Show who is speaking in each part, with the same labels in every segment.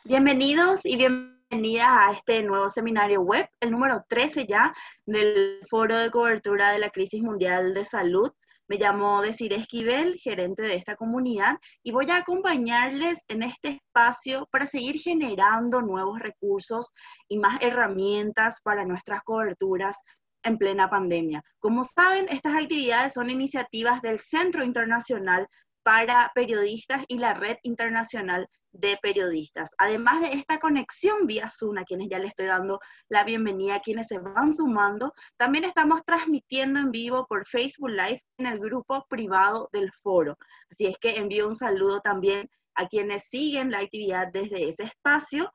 Speaker 1: Bienvenidos y bienvenidas a este nuevo seminario web, el número 13 ya del Foro de Cobertura de la Crisis Mundial de Salud. Me llamo Desiree Esquivel, gerente de esta comunidad, y voy a acompañarles en este espacio para seguir generando nuevos recursos y más herramientas para nuestras coberturas en plena pandemia. Como saben, estas actividades son iniciativas del Centro Internacional para Periodistas y la Red Internacional de Periodistas. Además de esta conexión vía Zoom, a quienes ya les estoy dando la bienvenida, a quienes se van sumando, también estamos transmitiendo en vivo por Facebook Live en el grupo privado del foro. Así es que envío un saludo también a quienes siguen la actividad desde ese espacio.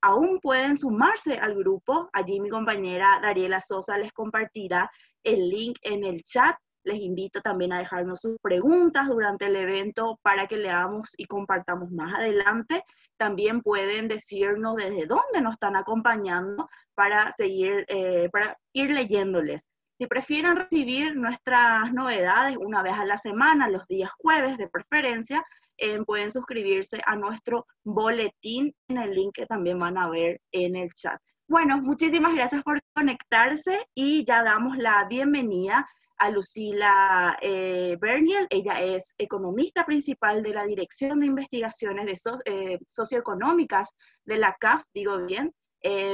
Speaker 1: Aún pueden sumarse al grupo. Allí mi compañera Dariela Sosa les compartirá el link en el chat. Les invito también a dejarnos sus preguntas durante el evento para que leamos y compartamos más adelante. También pueden decirnos desde dónde nos están acompañando para ir leyéndoles. Si prefieren recibir nuestras novedades una vez a la semana, los días jueves de preferencia, pueden suscribirse a nuestro boletín en el link que también van a ver en el chat. Bueno, muchísimas gracias por conectarse y ya damos la bienvenida a Lucila Berniel. Ella es economista principal de la Dirección de Investigaciones Socioeconómicas de la CAF, digo bien,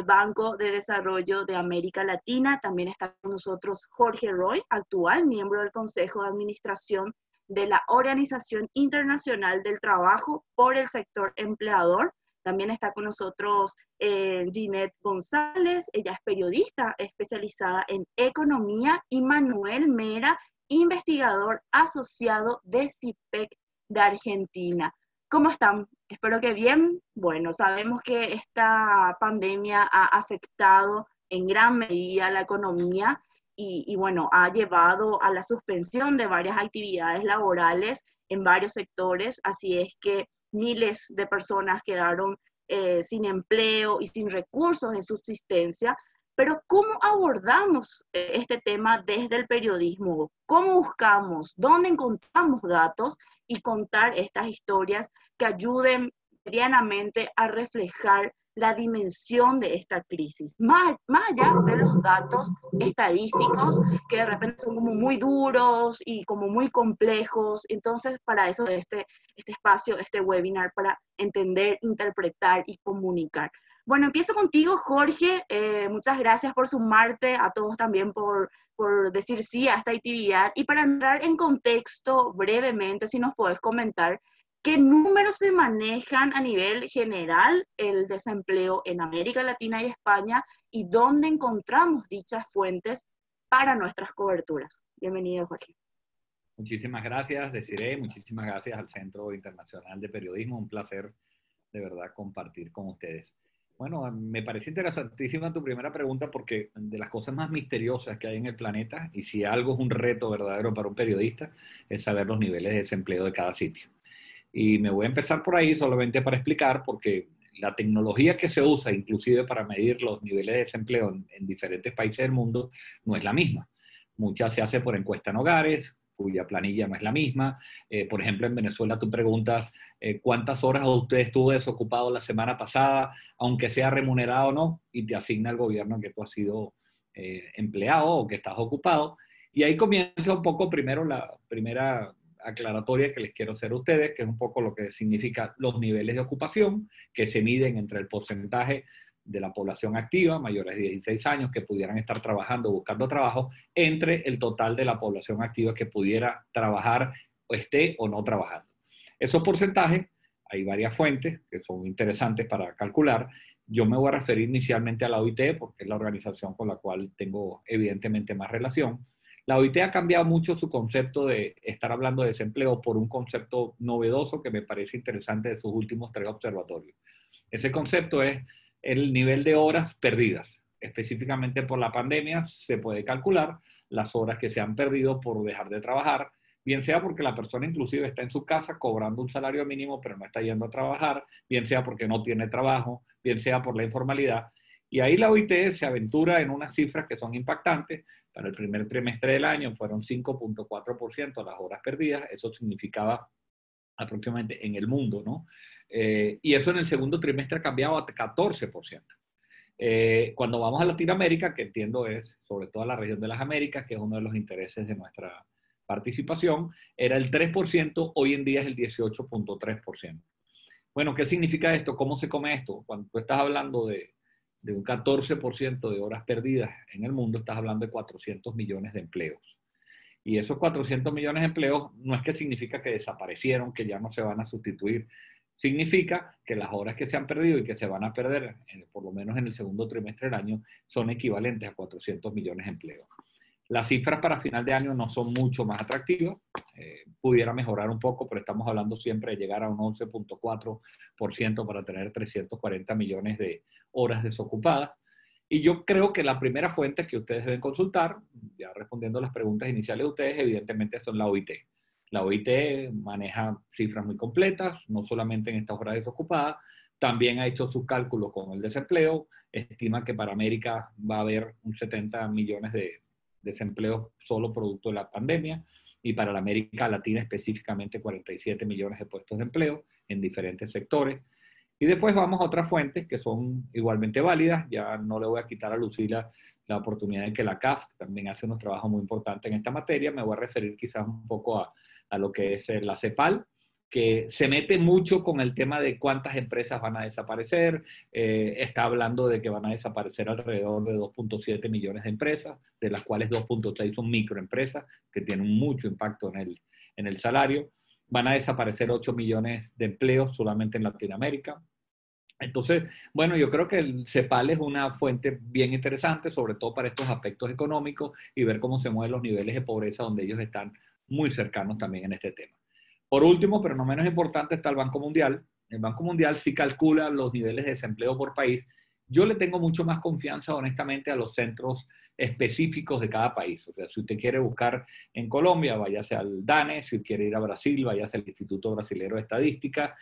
Speaker 1: Banco de Desarrollo de América Latina. También está con nosotros Jorge Roy, actual miembro del Consejo de Administración de la Organización Internacional del Trabajo por el Sector Empleador. También está con nosotros Ginette González, ella es periodista especializada en economía, y Manuel Mera, investigador asociado de CIPEC de Argentina. ¿Cómo están? Espero que bien. Bueno, sabemos que esta pandemia ha afectado en gran medida la economía y bueno, ha llevado a la suspensión de varias actividades laborales en varios sectores, así es que miles de personas quedaron sin empleo y sin recursos de subsistencia. Pero ¿cómo abordamos este tema desde el periodismo? ¿Cómo buscamos? ¿Dónde encontramos datos y contar estas historias que ayuden medianamente a reflejar la dimensión de esta crisis? Más allá de los datos estadísticos que de repente son como muy duros y como muy complejos. Entonces, para eso este espacio, este webinar, para entender, interpretar y comunicar. Bueno, empiezo contigo, Jorge. Muchas gracias por sumarte, a todos también por decir sí a esta actividad. Y para entrar en contexto brevemente, si nos podés comentar, ¿qué números se manejan a nivel general el desempleo en América Latina y España? ¿Y dónde encontramos dichas fuentes para nuestras coberturas? Bienvenido, Jorge.
Speaker 2: Muchísimas gracias, Desiree. Muchísimas gracias al Centro Internacional de Periodismo. Un placer, de verdad, compartir con ustedes. Bueno, me parece interesantísima tu primera pregunta porque de las cosas más misteriosas que hay en el planeta, y si algo es un reto verdadero para un periodista, es saber los niveles de desempleo de cada sitio. Y me voy a empezar por ahí solamente para explicar, porque la tecnología que se usa, inclusive para medir los niveles de desempleo en diferentes países del mundo, no es la misma. Muchas se hace por encuesta en hogares, cuya planilla no es la misma. Por ejemplo, en Venezuela tú preguntas cuántas horas usted estuvo desocupado la semana pasada, aunque sea remunerado o no, y te asigna el gobierno que tú has sido empleado o que estás ocupado. Y ahí comienza un poco primero la primera aclaratoria que les quiero hacer a ustedes, que es un poco lo que significa los niveles de ocupación, que se miden entre el porcentaje de la población activa, mayores de 16 años, que pudieran estar trabajando o buscando trabajo, entre el total de la población activa que pudiera trabajar o esté o no trabajando. Esos porcentajes, hay varias fuentes que son interesantes para calcular. Yo me voy a referir inicialmente a la OIT, porque es la organización con la cual tengo evidentemente más relación. La OIT ha cambiado mucho su concepto de estar hablando de desempleo por un concepto novedoso que me parece interesante de sus últimos 3 observatorios. Ese concepto es el nivel de horas perdidas. Específicamente por la pandemia se puede calcular las horas que se han perdido por dejar de trabajar, bien sea porque la persona inclusive está en su casa cobrando un salario mínimo pero no está yendo a trabajar, bien sea porque no tiene trabajo, bien sea por la informalidad. Y ahí la OIT se aventura en unas cifras que son impactantes. Para el primer trimestre del año fueron 5.4% las horas perdidas. Eso significaba aproximadamente en el mundo, ¿no? Y eso en el segundo trimestre ha cambiado a 14%. Cuando vamos a Latinoamérica, que entiendo es sobre todo la región de las Américas, que es uno de los intereses de nuestra participación, era el 3%, hoy en día es el 18.3%. Bueno, ¿qué significa esto? ¿Cómo se come esto? Cuando tú estás hablando de un 14% de horas perdidas en el mundo, estás hablando de 400 millones de empleos. Y esos 400 millones de empleos no es que significa que desaparecieron, que ya no se van a sustituir. Significa que las horas que se han perdido y que se van a perder, por lo menos en el segundo trimestre del año, son equivalentes a 400 millones de empleos. Las cifras para final de año no son mucho más atractivas, pudiera mejorar un poco, pero estamos hablando siempre de llegar a un 11.4% para tener 340 millones de horas desocupadas. Y yo creo que la primera fuente que ustedes deben consultar, ya respondiendo a las preguntas iniciales de ustedes, evidentemente son la OIT. La OIT maneja cifras muy completas, no solamente en estas horas desocupadas, también ha hecho sus cálculos con el desempleo, estima que para América va a haber un 70 millones de desempleo solo producto de la pandemia, y para la América Latina específicamente 47 millones de puestos de empleo en diferentes sectores. Y después vamos a otras fuentes que son igualmente válidas. Ya no le voy a quitar a Lucila la oportunidad de que la CAF también hace unos trabajos muy importantes en esta materia. Me voy a referir quizás un poco a lo que es la CEPAL, que se mete mucho con el tema de cuántas empresas van a desaparecer. Está hablando de que van a desaparecer alrededor de 2.7 millones de empresas, de las cuales 2.6 son microempresas, que tienen mucho impacto en el salario. Van a desaparecer 8 millones de empleos solamente en Latinoamérica. Entonces, bueno, yo creo que el CEPAL es una fuente bien interesante, sobre todo para estos aspectos económicos y ver cómo se mueven los niveles de pobreza donde ellos están muy cercanos también en este tema. Por último, pero no menos importante, está el Banco Mundial. El Banco Mundial sí calcula los niveles de desempleo por país. Yo le tengo mucho más confianza, honestamente, a los centros específicos de cada país. O sea, si usted quiere buscar en Colombia, váyase al DANE; si quiere ir a Brasil, váyase al Instituto Brasilero de Estadística;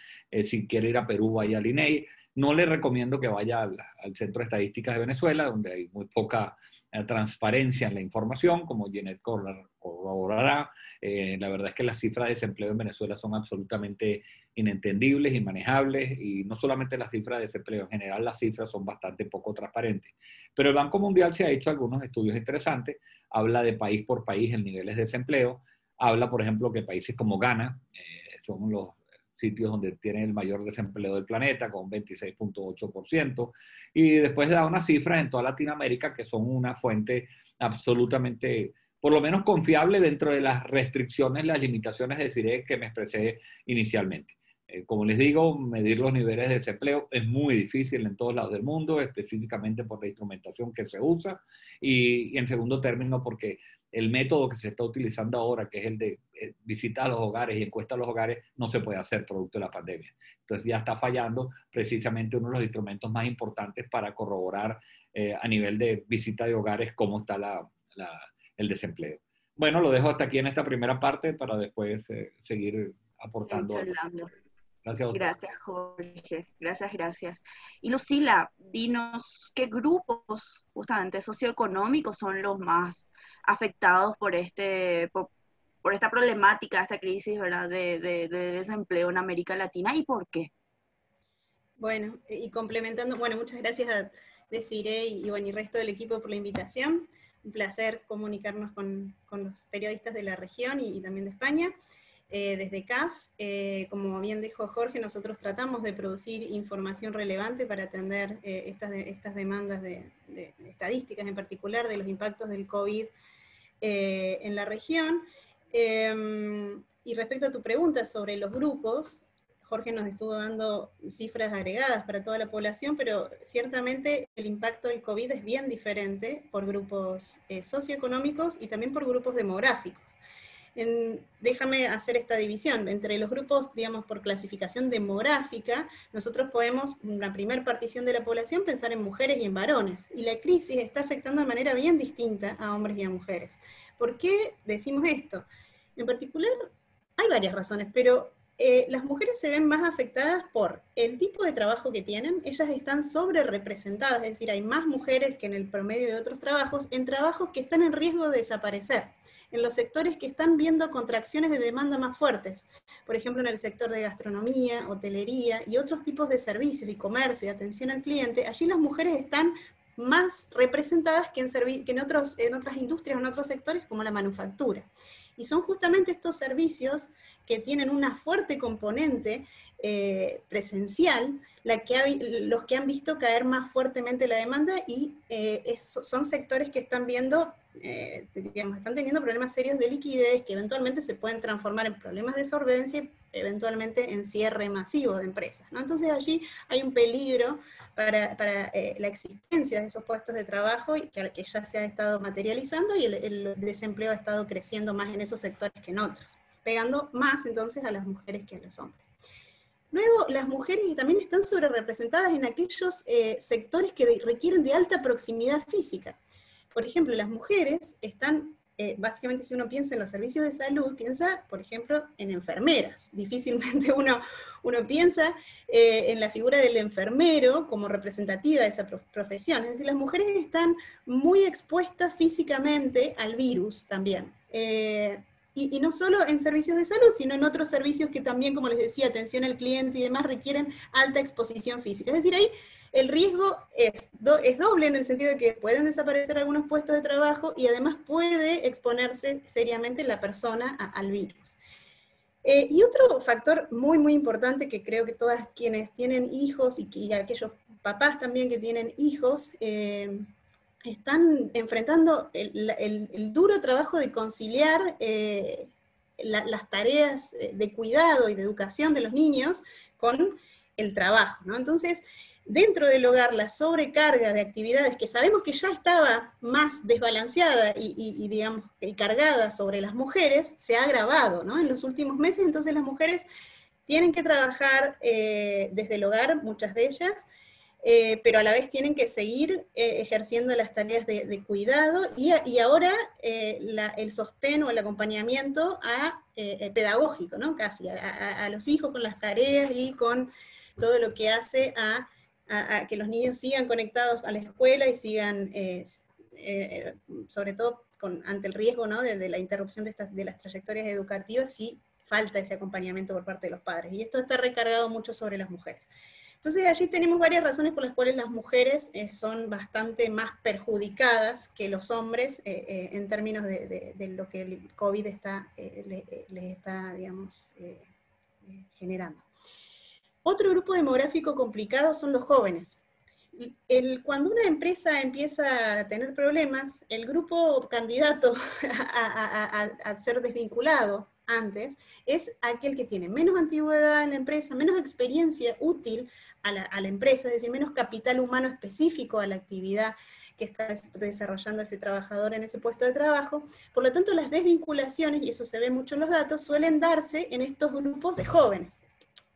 Speaker 2: si quiere ir a Perú, vaya al INEI. No le recomiendo que vaya al Centro de Estadísticas de Venezuela, donde hay muy poca transparencia en la información, como Jeanette corroborará. La verdad es que las cifras de desempleo en Venezuela son absolutamente inentendibles, inmanejables, y no solamente las cifras de desempleo, en general las cifras son bastante poco transparentes. Pero el Banco Mundial se ha hecho algunos estudios interesantes, habla de país por país en niveles de desempleo, habla, por ejemplo, que países como Ghana son los sitios donde tienen el mayor desempleo del planeta, con 26.8%, y después da unas cifras en toda Latinoamérica que son una fuente absolutamente, por lo menos confiable dentro de las restricciones, las limitaciones de CIRE que me expresé inicialmente. Como les digo, medir los niveles de desempleo es muy difícil en todos lados del mundo, específicamente por la instrumentación que se usa, y en segundo término porque el método que se está utilizando ahora, que es el de visita a los hogares y encuesta a los hogares, no se puede hacer producto de la pandemia. Entonces ya está fallando precisamente uno de los instrumentos más importantes para corroborar a nivel de visita de hogares cómo está el desempleo. Bueno, lo dejo hasta aquí en esta primera parte para después seguir aportando.
Speaker 1: Gracias, gracias, Jorge. Gracias, gracias. Y Lucila, dinos, ¿qué grupos justamente socioeconómicos son los más afectados por esta problemática, esta crisis, ¿verdad?, de desempleo en América Latina, y por qué?
Speaker 3: Bueno, y complementando, bueno, muchas gracias a Desiree y resto del equipo por la invitación. Un placer comunicarnos con los periodistas de la región y también de España. Desde CAF, como bien dijo Jorge, nosotros tratamos de producir información relevante para atender estas demandas de estadísticas, en particular de los impactos del COVID en la región. Y respecto a tu pregunta sobre los grupos, Jorge nos estuvo dando cifras agregadas para toda la población, pero ciertamente el impacto del COVID es bien diferente por grupos socioeconómicos y también por grupos demográficos. Déjame hacer esta división. Entre los grupos, digamos, por clasificación demográfica, nosotros podemos, en la primera partición de la población, pensar en mujeres y en varones. Y la crisis está afectando de manera bien distinta a hombres y a mujeres. ¿Por qué decimos esto? En particular, hay varias razones, pero las mujeres se ven más afectadas por el tipo de trabajo que tienen. Ellas están sobre representadas, es decir, hay más mujeres que en el promedio de otros trabajos, en trabajos que están en riesgo de desaparecer. en los sectores que están viendo contracciones de demanda más fuertes. Por ejemplo, en el sector de gastronomía, hotelería y otros tipos de servicios y comercio y atención al cliente, allí las mujeres están más representadas que en otras industrias o en otros sectores como la manufactura. Y son justamente estos servicios que tienen una fuerte componente presencial, los que han visto caer más fuertemente la demanda y son sectores que están viendo, están teniendo problemas serios de liquidez que eventualmente se pueden transformar en problemas de solvencia y eventualmente en cierre masivo de empresas, ¿no? Entonces allí hay un peligro para la existencia de esos puestos de trabajo que ya se ha estado materializando y el desempleo ha estado creciendo más en esos sectores que en otros, pegando más entonces a las mujeres que a los hombres. Luego, las mujeres también están sobrerepresentadas en aquellos sectores que requieren de alta proximidad física. Por ejemplo, las mujeres están, básicamente si uno piensa en los servicios de salud, piensa, por ejemplo, en enfermeras. Difícilmente uno piensa en la figura del enfermero como representativa de esa profesión. Es decir, las mujeres están muy expuestas físicamente al virus también. Y no solo en servicios de salud, sino en otros servicios que también, como les decía, atención al cliente y demás, requieren alta exposición física. Es decir, ahí el riesgo es doble en el sentido de que pueden desaparecer algunos puestos de trabajo y además puede exponerse seriamente la persona al virus. Y otro factor muy, muy importante que creo que todas quienes tienen hijos y aquellos papás también que tienen hijos, están enfrentando el duro trabajo de conciliar las tareas de cuidado y de educación de los niños con el trabajo, ¿no? Entonces, dentro del hogar, la sobrecarga de actividades que sabemos que ya estaba más desbalanceada y cargada sobre las mujeres, se ha agravado, ¿no? En los últimos meses, entonces las mujeres tienen que trabajar desde el hogar, muchas de ellas, pero a la vez tienen que seguir ejerciendo las tareas de cuidado y ahora el sostén o el acompañamiento pedagógico, ¿no? Casi a los hijos con las tareas y con todo lo que hace a que los niños sigan conectados a la escuela y sigan, sobre todo ante el riesgo, ¿no? de la interrupción de las trayectorias educativas, si falta ese acompañamiento por parte de los padres. Y esto está recargado mucho sobre las mujeres. Entonces allí tenemos varias razones por las cuales las mujeres son bastante más perjudicadas que los hombres en términos de lo que el COVID les está, digamos, generando. Otro grupo demográfico complicado son los jóvenes. Cuando una empresa empieza a tener problemas, el grupo candidato a ser desvinculado antes es aquel que tiene menos antigüedad en la empresa, menos experiencia útil a la empresa, es decir, menos capital humano específico a la actividad que está desarrollando ese trabajador en ese puesto de trabajo. Por lo tanto, las desvinculaciones, y eso se ve mucho en los datos, suelen darse en estos grupos de jóvenes,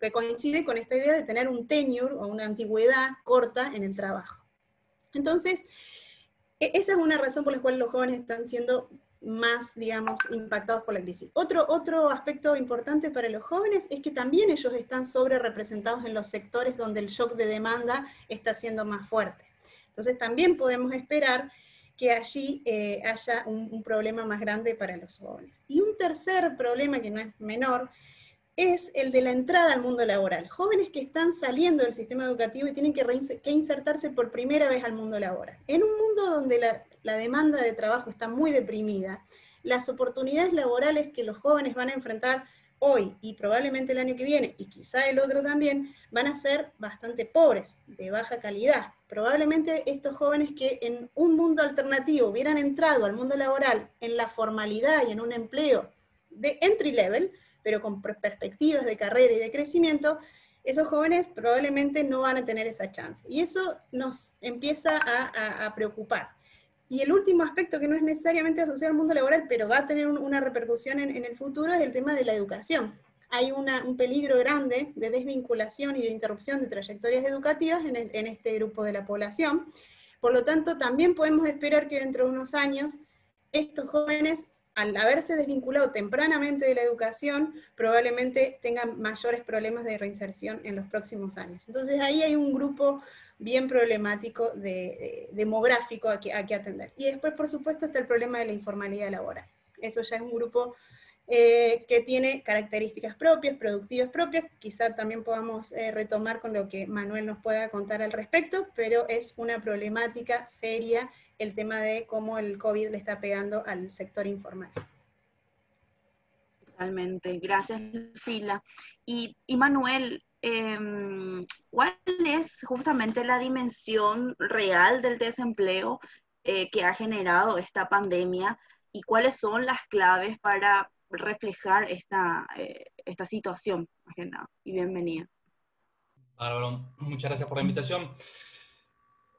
Speaker 3: que coincide con esta idea de tener un tenure o una antigüedad corta en el trabajo. Entonces, esa es una razón por la cual los jóvenes están siendo más, digamos, impactados por la crisis. Otro aspecto importante para los jóvenes es que también ellos están sobre representados en los sectores donde el shock de demanda está siendo más fuerte. Entonces también podemos esperar que allí haya un problema más grande para los jóvenes. Y un tercer problema, que no es menor, es el de la entrada al mundo laboral. Jóvenes que están saliendo del sistema educativo y tienen que insertarse por primera vez al mundo laboral. En un mundo donde la demanda de trabajo está muy deprimida, las oportunidades laborales que los jóvenes van a enfrentar hoy y probablemente el año que viene, y quizá el otro también, van a ser bastante pobres, de baja calidad. Probablemente estos jóvenes que en un mundo alternativo hubieran entrado al mundo laboral en la formalidad y en un empleo de entry level, pero con perspectivas de carrera y de crecimiento, esos jóvenes probablemente no van a tener esa chance. Y eso nos empieza a preocupar. Y el último aspecto, que no es necesariamente asociado al mundo laboral, pero va a tener una repercusión en el futuro, es el tema de la educación. Hay un peligro grande de desvinculación y de interrupción de trayectorias educativas en este grupo de la población. Por lo tanto, también podemos esperar que dentro de unos años estos jóvenes, al haberse desvinculado tempranamente de la educación, probablemente tengan mayores problemas de reinserción en los próximos años. Entonces ahí hay un grupo bien problemático demográfico a que atender. Y después, por supuesto, está el problema de la informalidad laboral. eso ya es un grupo que tiene características propias, productivas propias. Quizá también podamos retomar con lo que Manuel nos pueda contar al respecto, pero es una problemática seria el tema de cómo el COVID le está pegando al sector informal.
Speaker 1: Totalmente. Gracias, Lucila. Y Manuel, ¿cuál es justamente la dimensión real del desempleo que ha generado esta pandemia y cuáles son las claves para reflejar esta situación? Más que nada. Y bienvenida.
Speaker 4: Bárbaro, muchas gracias por la invitación.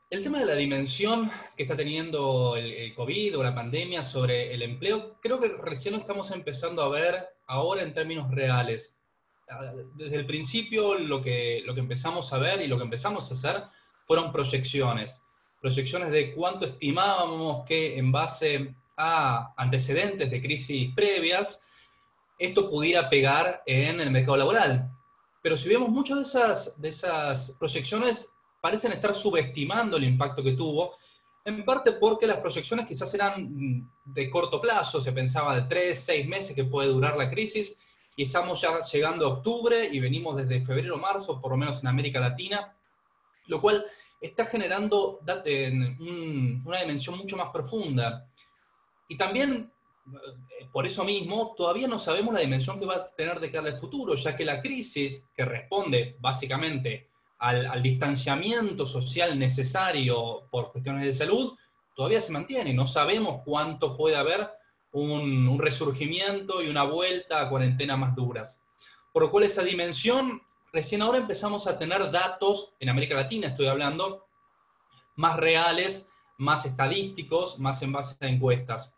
Speaker 4: El tema de la dimensión que está teniendo el COVID o la pandemia sobre el empleo, creo que recién lo estamos empezando a ver ahora en términos reales. Desde el principio lo que empezamos a ver y lo que empezamos a hacer fueron proyecciones. Proyecciones de cuánto estimábamos que en base a antecedentes de crisis previas, esto pudiera pegar en el mercado laboral. Pero si vemos muchas de esas proyecciones parecen estar subestimando el impacto que tuvo, en parte porque las proyecciones quizás eran de corto plazo, se pensaba de 3, 6 meses que puede durar la crisis, y estamos ya llegando a octubre y venimos desde febrero, marzo, por lo menos en América Latina, lo cual está generando una dimensión mucho más profunda. Y también, por eso mismo, todavía no sabemos la dimensión que va a tener de cara al futuro, ya que la crisis, que responde básicamente al distanciamiento social necesario por cuestiones de salud, todavía se mantiene. No sabemos cuánto puede haber un resurgimiento y una vuelta a cuarentenas más duras. Por lo cual esa dimensión, recién ahora empezamos a tener datos, en América Latina estoy hablando, más reales, más estadísticos, más en base a encuestas.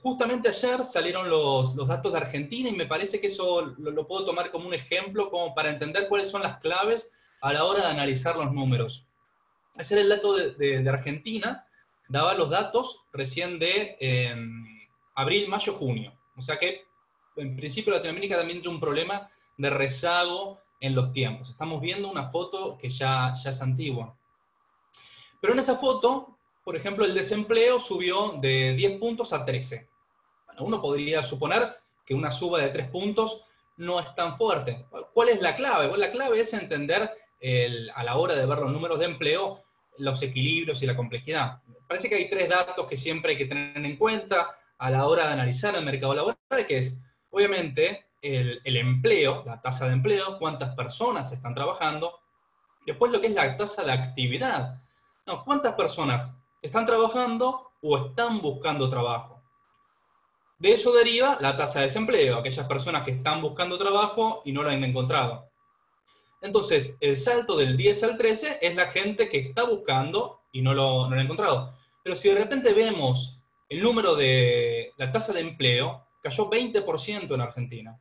Speaker 4: Justamente ayer salieron los datos de Argentina y me parece que eso lo puedo tomar como un ejemplo, como para entender cuáles son las claves a la hora de analizar los números. Ayer el dato de Argentina daba los datos recién de abril, mayo, junio. O sea que en principio Latinoamérica también tiene un problema de rezago en los tiempos. Estamos viendo una foto que ya es antigua. Pero en esa foto, por ejemplo, el desempleo subió de 10 puntos a 13. Bueno, uno podría suponer que una suba de 3 puntos no es tan fuerte. ¿Cuál es la clave? Bueno, la clave es entender a la hora de ver los números de empleo, los equilibrios y la complejidad. Parece que hay 3 datos que siempre hay que tener en cuenta a la hora de analizar el mercado laboral, que es, obviamente, el empleo, la tasa de empleo, cuántas personas están trabajando, después lo que es la tasa de actividad. No, ¿cuántas personas están trabajando o están buscando trabajo? De eso deriva la tasa de desempleo, aquellas personas que están buscando trabajo y no lo han encontrado. Entonces, el salto del 10 al 13 es la gente que está buscando y no lo ha encontrado. Pero si de repente vemos el número de la tasa de empleo, cayó 20% en Argentina.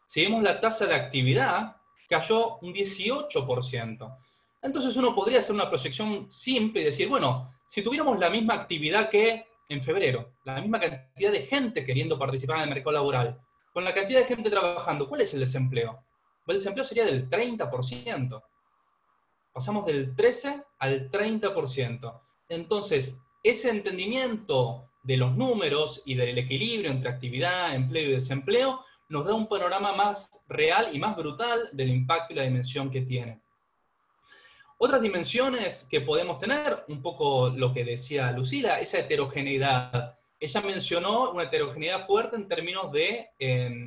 Speaker 4: Si vemos la tasa de actividad, cayó un 18%. Entonces uno podría hacer una proyección simple y decir, bueno, si tuviéramos la misma actividad que en febrero, la misma cantidad de gente queriendo participar en el mercado laboral, con la cantidad de gente trabajando, ¿cuál es el desempleo? El desempleo sería del 30%. Pasamos del 13 al 30%. Entonces, ese entendimiento de los números y del equilibrio entre actividad, empleo y desempleo nos da un panorama más real y más brutal del impacto y la dimensión que tiene. Otras dimensiones que podemos tener, un poco lo que decía Lucila, esa heterogeneidad. Ella mencionó una heterogeneidad fuerte en términos de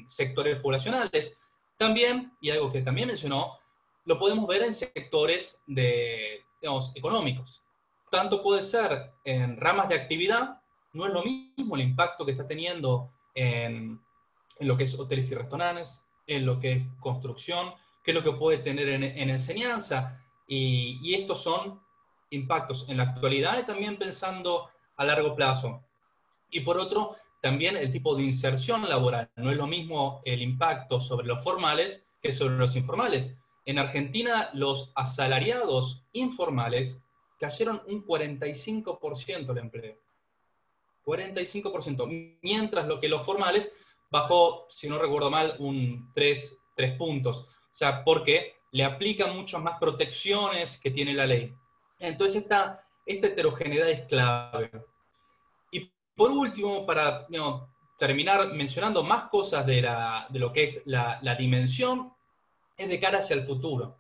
Speaker 4: sectores poblacionales. También, y algo que también mencionó, lo podemos ver en sectores digamos, económicos. Tanto puede ser en ramas de actividad, no es lo mismo el impacto que está teniendo en lo que es hoteles y restaurantes, en lo que es construcción, que es lo que puede tener en enseñanza. Y estos son impactos en la actualidad y también pensando a largo plazo. Y por otro, también el tipo de inserción laboral. No es lo mismo el impacto sobre los formales que sobre los informales. En Argentina, los asalariados informales cayeron un 45% de empleo. 45%. Mientras lo que los formales bajó, si no recuerdo mal, un 3 puntos. O sea, porque le aplican muchas más protecciones que tiene la ley. Entonces esta heterogeneidad es clave. Y por último, para terminar mencionando más cosas de lo que es la dimensión, es de cara hacia el futuro.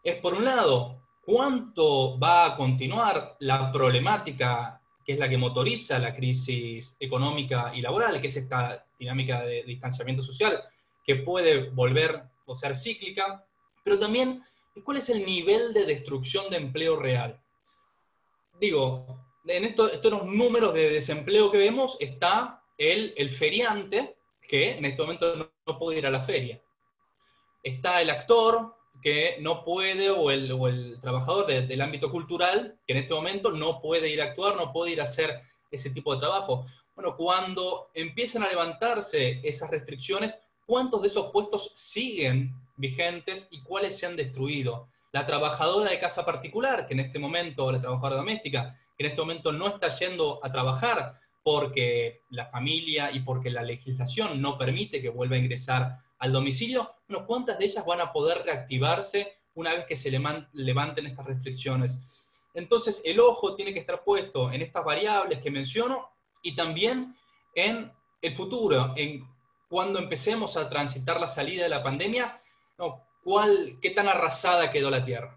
Speaker 4: Es, por un lado, cuánto va a continuar la problemática que es la que motoriza la crisis económica y laboral, que es esta dinámica de distanciamiento social, que puede volver o ser cíclica, pero también cuál es el nivel de destrucción de empleo real. Digo, en estos números de desempleo que vemos está el feriante, que en este momento no puede ir a la feria. Está el actor, que no puede, o el trabajador del ámbito cultural, que en este momento no puede ir a actuar, no puede ir a hacer ese tipo de trabajo. Bueno, cuando empiezan a levantarse esas restricciones, ¿cuántos de esos puestos siguen vigentes y cuáles se han destruido? La trabajadora de casa particular, que en este momento, la trabajadora doméstica, que en este momento no está yendo a trabajar porque la familia y porque la legislación no permite que vuelva a ingresar al domicilio, bueno, ¿cuántas de ellas van a poder reactivarse una vez que se levanten estas restricciones? Entonces, el ojo tiene que estar puesto en estas variables que menciono y también en el futuro, en cuando empecemos a transitar la salida de la pandemia, no, ¿qué tan arrasada quedó la Tierra?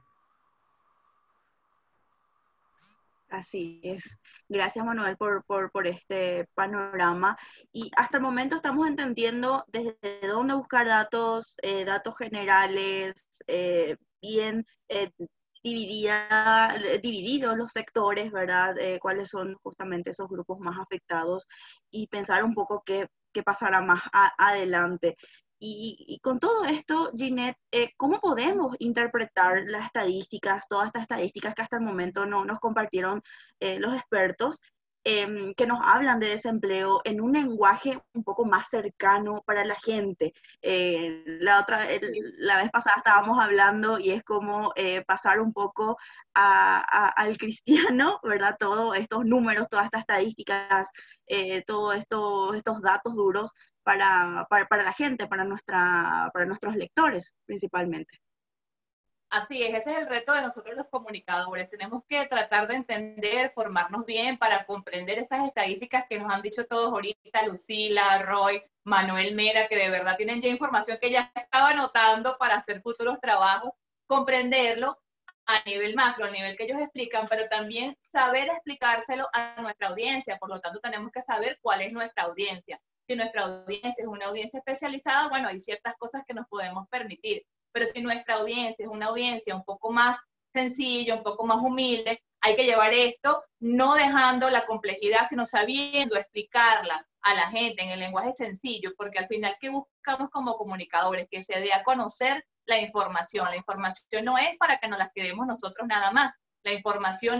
Speaker 1: Así es. Gracias, Manuel, por este panorama. Y hasta el momento estamos entendiendo desde dónde buscar datos, datos generales, bien divididos los sectores, ¿verdad? Cuáles son justamente esos grupos más afectados y pensar un poco qué pasará más adelante. Y con todo esto, Ginette, ¿cómo podemos interpretar las estadísticas, todas estas estadísticas que hasta el momento no nos compartieron los expertos, que nos hablan de desempleo en un lenguaje un poco más cercano para la gente? La vez pasada estábamos hablando y es como pasar un poco al cristiano, ¿verdad? Todos estos números, todas estas estadísticas, todos estos datos duros para la gente, para nuestros lectores principalmente.
Speaker 5: Así es, ese es el reto de nosotros los comunicadores. Tenemos que tratar de entender, formarnos bien para comprender esas estadísticas que nos han dicho todos ahorita, Lucila, Roy, Manuel Mera, que de verdad tienen ya información que ya estaba anotando para hacer futuros trabajos, comprenderlo a nivel macro, al nivel que ellos explican, pero también saber explicárselo a nuestra audiencia. Por lo tanto, tenemos que saber cuál es nuestra audiencia. Si nuestra audiencia es una audiencia especializada, bueno, hay ciertas cosas que nos podemos permitir. Pero si nuestra audiencia es una audiencia un poco más sencilla, un poco más humilde, hay que llevar esto no dejando la complejidad, sino sabiendo explicarla a la gente en el lenguaje sencillo, porque al final, ¿qué buscamos como comunicadores? Que se dé a conocer la información. La información no es para que nos la quedemos nosotros nada más. La información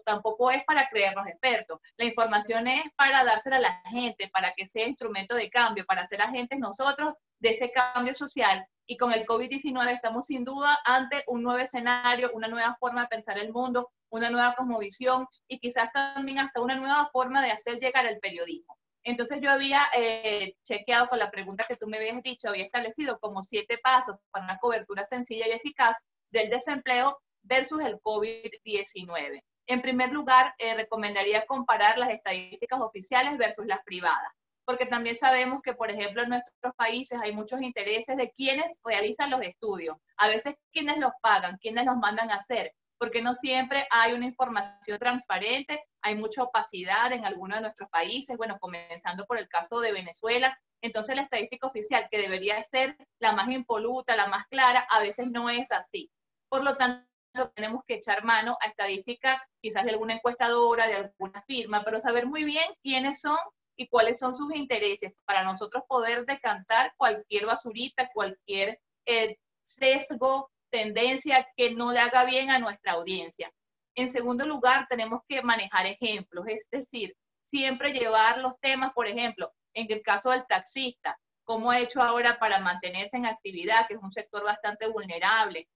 Speaker 5: tampoco es para creernos expertos. La información es para dársela a la gente, para que sea instrumento de cambio, para ser agentes nosotros de ese cambio social. Y con el COVID-19 estamos sin duda ante un nuevo escenario, una nueva forma de pensar el mundo, una nueva cosmovisión y quizás también hasta una nueva forma de hacer llegar el periodismo. Entonces yo había chequeado con la pregunta que tú me habías dicho, había establecido como 7 pasos para una cobertura sencilla y eficaz del desempleo versus el COVID-19. En primer lugar, recomendaría comparar las estadísticas oficiales versus las privadas, porque también sabemos que, por ejemplo, en nuestros países hay muchos intereses de quienes realizan los estudios, a veces quienes los pagan, quienes los mandan a hacer, porque no siempre hay una información transparente, hay mucha opacidad en algunos de nuestros países, bueno, comenzando por el caso de Venezuela. Entonces la estadística oficial, que debería ser la más impoluta, la más clara, a veces no es así. Por lo tanto, tenemos que echar mano a estadísticas, quizás de alguna encuestadora, de alguna firma, pero saber muy bien quiénes son y cuáles son sus intereses para nosotros poder decantar cualquier basurita, cualquier sesgo, tendencia que no le haga bien a nuestra audiencia. En segundo lugar, tenemos que manejar ejemplos, es decir, siempre llevar los temas, por ejemplo, en el caso del taxista, cómo ha hecho ahora para mantenerse en actividad, que es un sector bastante vulnerable,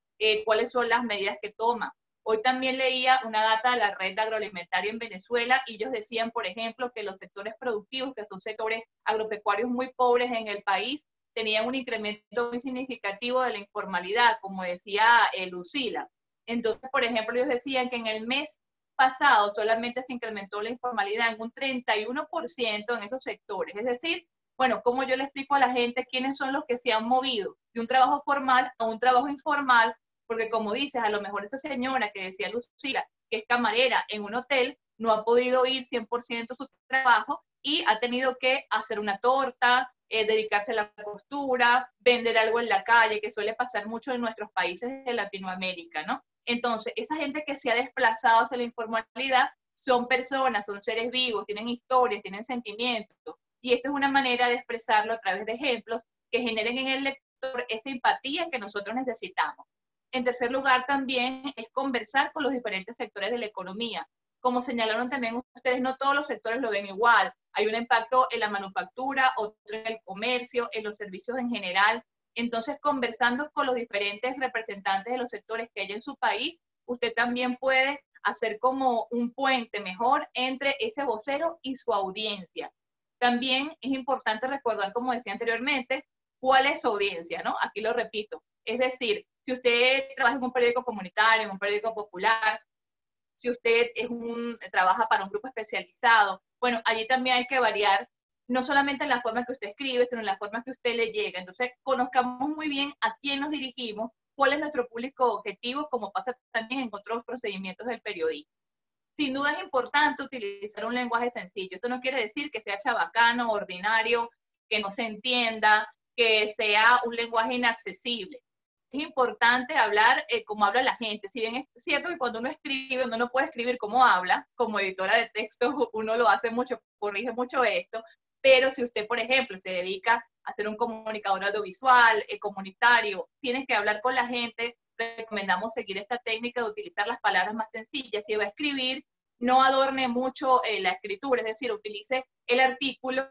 Speaker 5: cuáles son las medidas que toma. Hoy también leía una data de la red agroalimentaria en Venezuela y ellos decían, por ejemplo, que los sectores productivos, que son sectores agropecuarios muy pobres en el país, tenían un incremento muy significativo de la informalidad, como decía Lucila. Entonces, por ejemplo, ellos decían que en el mes pasado solamente se incrementó la informalidad en un 31% en esos sectores. Es decir, bueno, ¿cómo yo le explico a la gente quiénes son los que se han movido de un trabajo formal a un trabajo informal? Porque como dices, a lo mejor esa señora que decía Lucila, que es camarera en un hotel, no ha podido ir 100% a su trabajo y ha tenido que hacer una torta, dedicarse a la costura, vender algo en la calle, que suele pasar mucho en nuestros países de Latinoamérica, ¿no? Entonces, esa gente que se ha desplazado hacia la informalidad son personas, son seres vivos, tienen historias, tienen sentimientos, y esta es una manera de expresarlo a través de ejemplos que generen en el lector esa empatía que nosotros necesitamos. En tercer lugar, también es conversar con los diferentes sectores de la economía. Como señalaron también ustedes, no todos los sectores lo ven igual. Hay un impacto en la manufactura, otro en el comercio, en los servicios en general. Entonces, conversando con los diferentes representantes de los sectores que hay en su país, usted también puede hacer como un puente mejor entre ese vocero y su audiencia. También es importante recordar, como decía anteriormente, cuál es su audiencia, ¿no? Aquí lo repito. Es decir, si usted trabaja en un periódico comunitario, en un periódico popular, si usted trabaja para un grupo especializado, bueno, allí también hay que variar, no solamente en la forma que usted escribe, sino en la forma que usted le llega. Entonces, conozcamos muy bien a quién nos dirigimos, cuál es nuestro público objetivo, como pasa también en otros procedimientos del periodismo. Sin duda es importante utilizar un lenguaje sencillo. Esto no quiere decir que sea chabacano, ordinario, que no se entienda, que sea un lenguaje inaccesible. Es importante hablar como habla la gente. Si bien es cierto que cuando uno escribe, uno no puede escribir como habla, como editora de texto uno lo hace mucho, corrige mucho esto, pero si usted, por ejemplo, se dedica a ser un comunicador audiovisual, comunitario, tiene que hablar con la gente, recomendamos seguir esta técnica de utilizar las palabras más sencillas. Si va a escribir, no adorne mucho la escritura, es decir, utilice el artículo,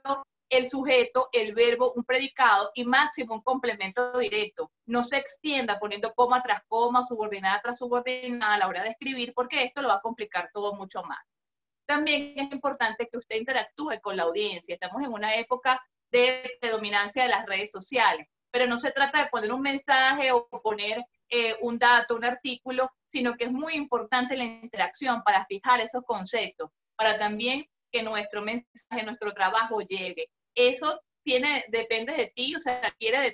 Speaker 5: el sujeto, el verbo, un predicado y máximo un complemento directo. No se extienda poniendo coma tras coma, subordinada tras subordinada a la hora de escribir, porque esto lo va a complicar todo mucho más. También es importante que usted interactúe con la audiencia. Estamos en una época de predominancia de las redes sociales, pero no se trata de poner un mensaje o poner un dato, un artículo, sino que es muy importante la interacción para fijar esos conceptos, para también que nuestro mensaje, nuestro trabajo llegue. Eso depende de ti, o sea, requiere de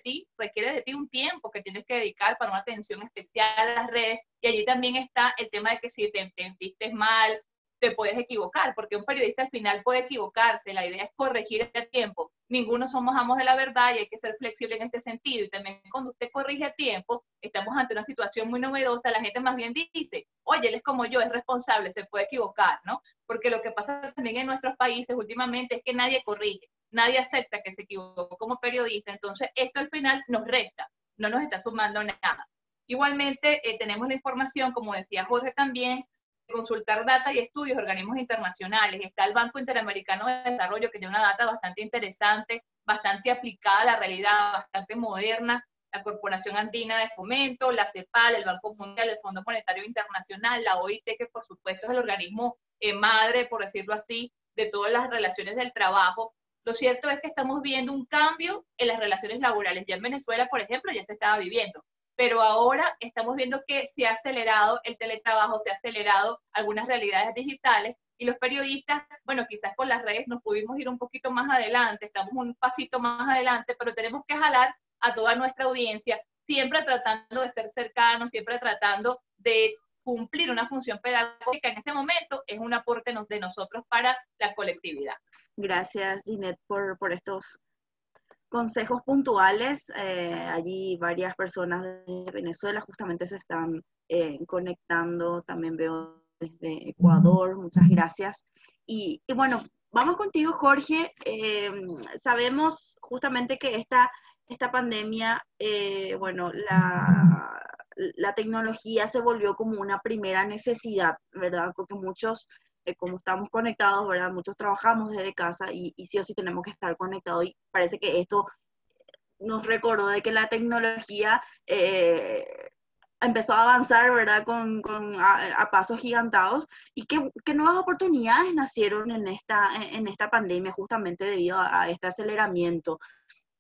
Speaker 5: ti un tiempo que tienes que dedicar para una atención especial a las redes, y allí también está el tema de que si te entendiste mal, te puedes equivocar, porque un periodista al final puede equivocarse, la idea es corregir a tiempo. Ninguno somos amos de la verdad y hay que ser flexible en este sentido, y también cuando usted corrige a tiempo, estamos ante una situación muy novedosa, la gente más bien dice, oye, él es como yo, es responsable, se puede equivocar, ¿no? Porque lo que pasa también en nuestros países últimamente es que nadie corrige, nadie acepta que se equivocó como periodista, entonces esto al final nos resta, no nos está sumando nada. Igualmente, tenemos la información, como decía Jorge también, consultar data y estudios de organismos internacionales. Está el Banco Interamericano de Desarrollo, que tiene una data bastante interesante, bastante aplicada a la realidad, bastante moderna. La Corporación Andina de Fomento, la CEPAL, el Banco Mundial, el Fondo Monetario Internacional, la OIT, que por supuesto es el organismo madre, por decirlo así, de todas las relaciones del trabajo. Lo cierto es que estamos viendo un cambio en las relaciones laborales. Ya en Venezuela, por ejemplo, ya se estaba viviendo, pero ahora estamos viendo que se ha acelerado el teletrabajo, se ha acelerado algunas realidades digitales, y los periodistas, bueno, quizás con las redes nos pudimos ir un poquito más adelante, estamos un pasito más adelante, pero tenemos que jalar a toda nuestra audiencia, siempre tratando de ser cercanos, siempre tratando de cumplir una función pedagógica. En este momento es un aporte de nosotros para la colectividad.
Speaker 1: Gracias, Ginette, por estos consejos puntuales. Allí varias personas de Venezuela justamente se están conectando, también veo desde Ecuador, muchas gracias. Y bueno, vamos contigo, Jorge. Sabemos justamente que esta pandemia, bueno, la tecnología se volvió como una primera necesidad, ¿verdad? Porque muchos, como estamos conectados, ¿verdad? Muchos trabajamos desde casa y sí o sí tenemos que estar conectados, y parece que esto nos recordó de que la tecnología empezó a avanzar, ¿verdad? A pasos gigantados, y que nuevas oportunidades nacieron en esta pandemia justamente debido a este aceleramiento.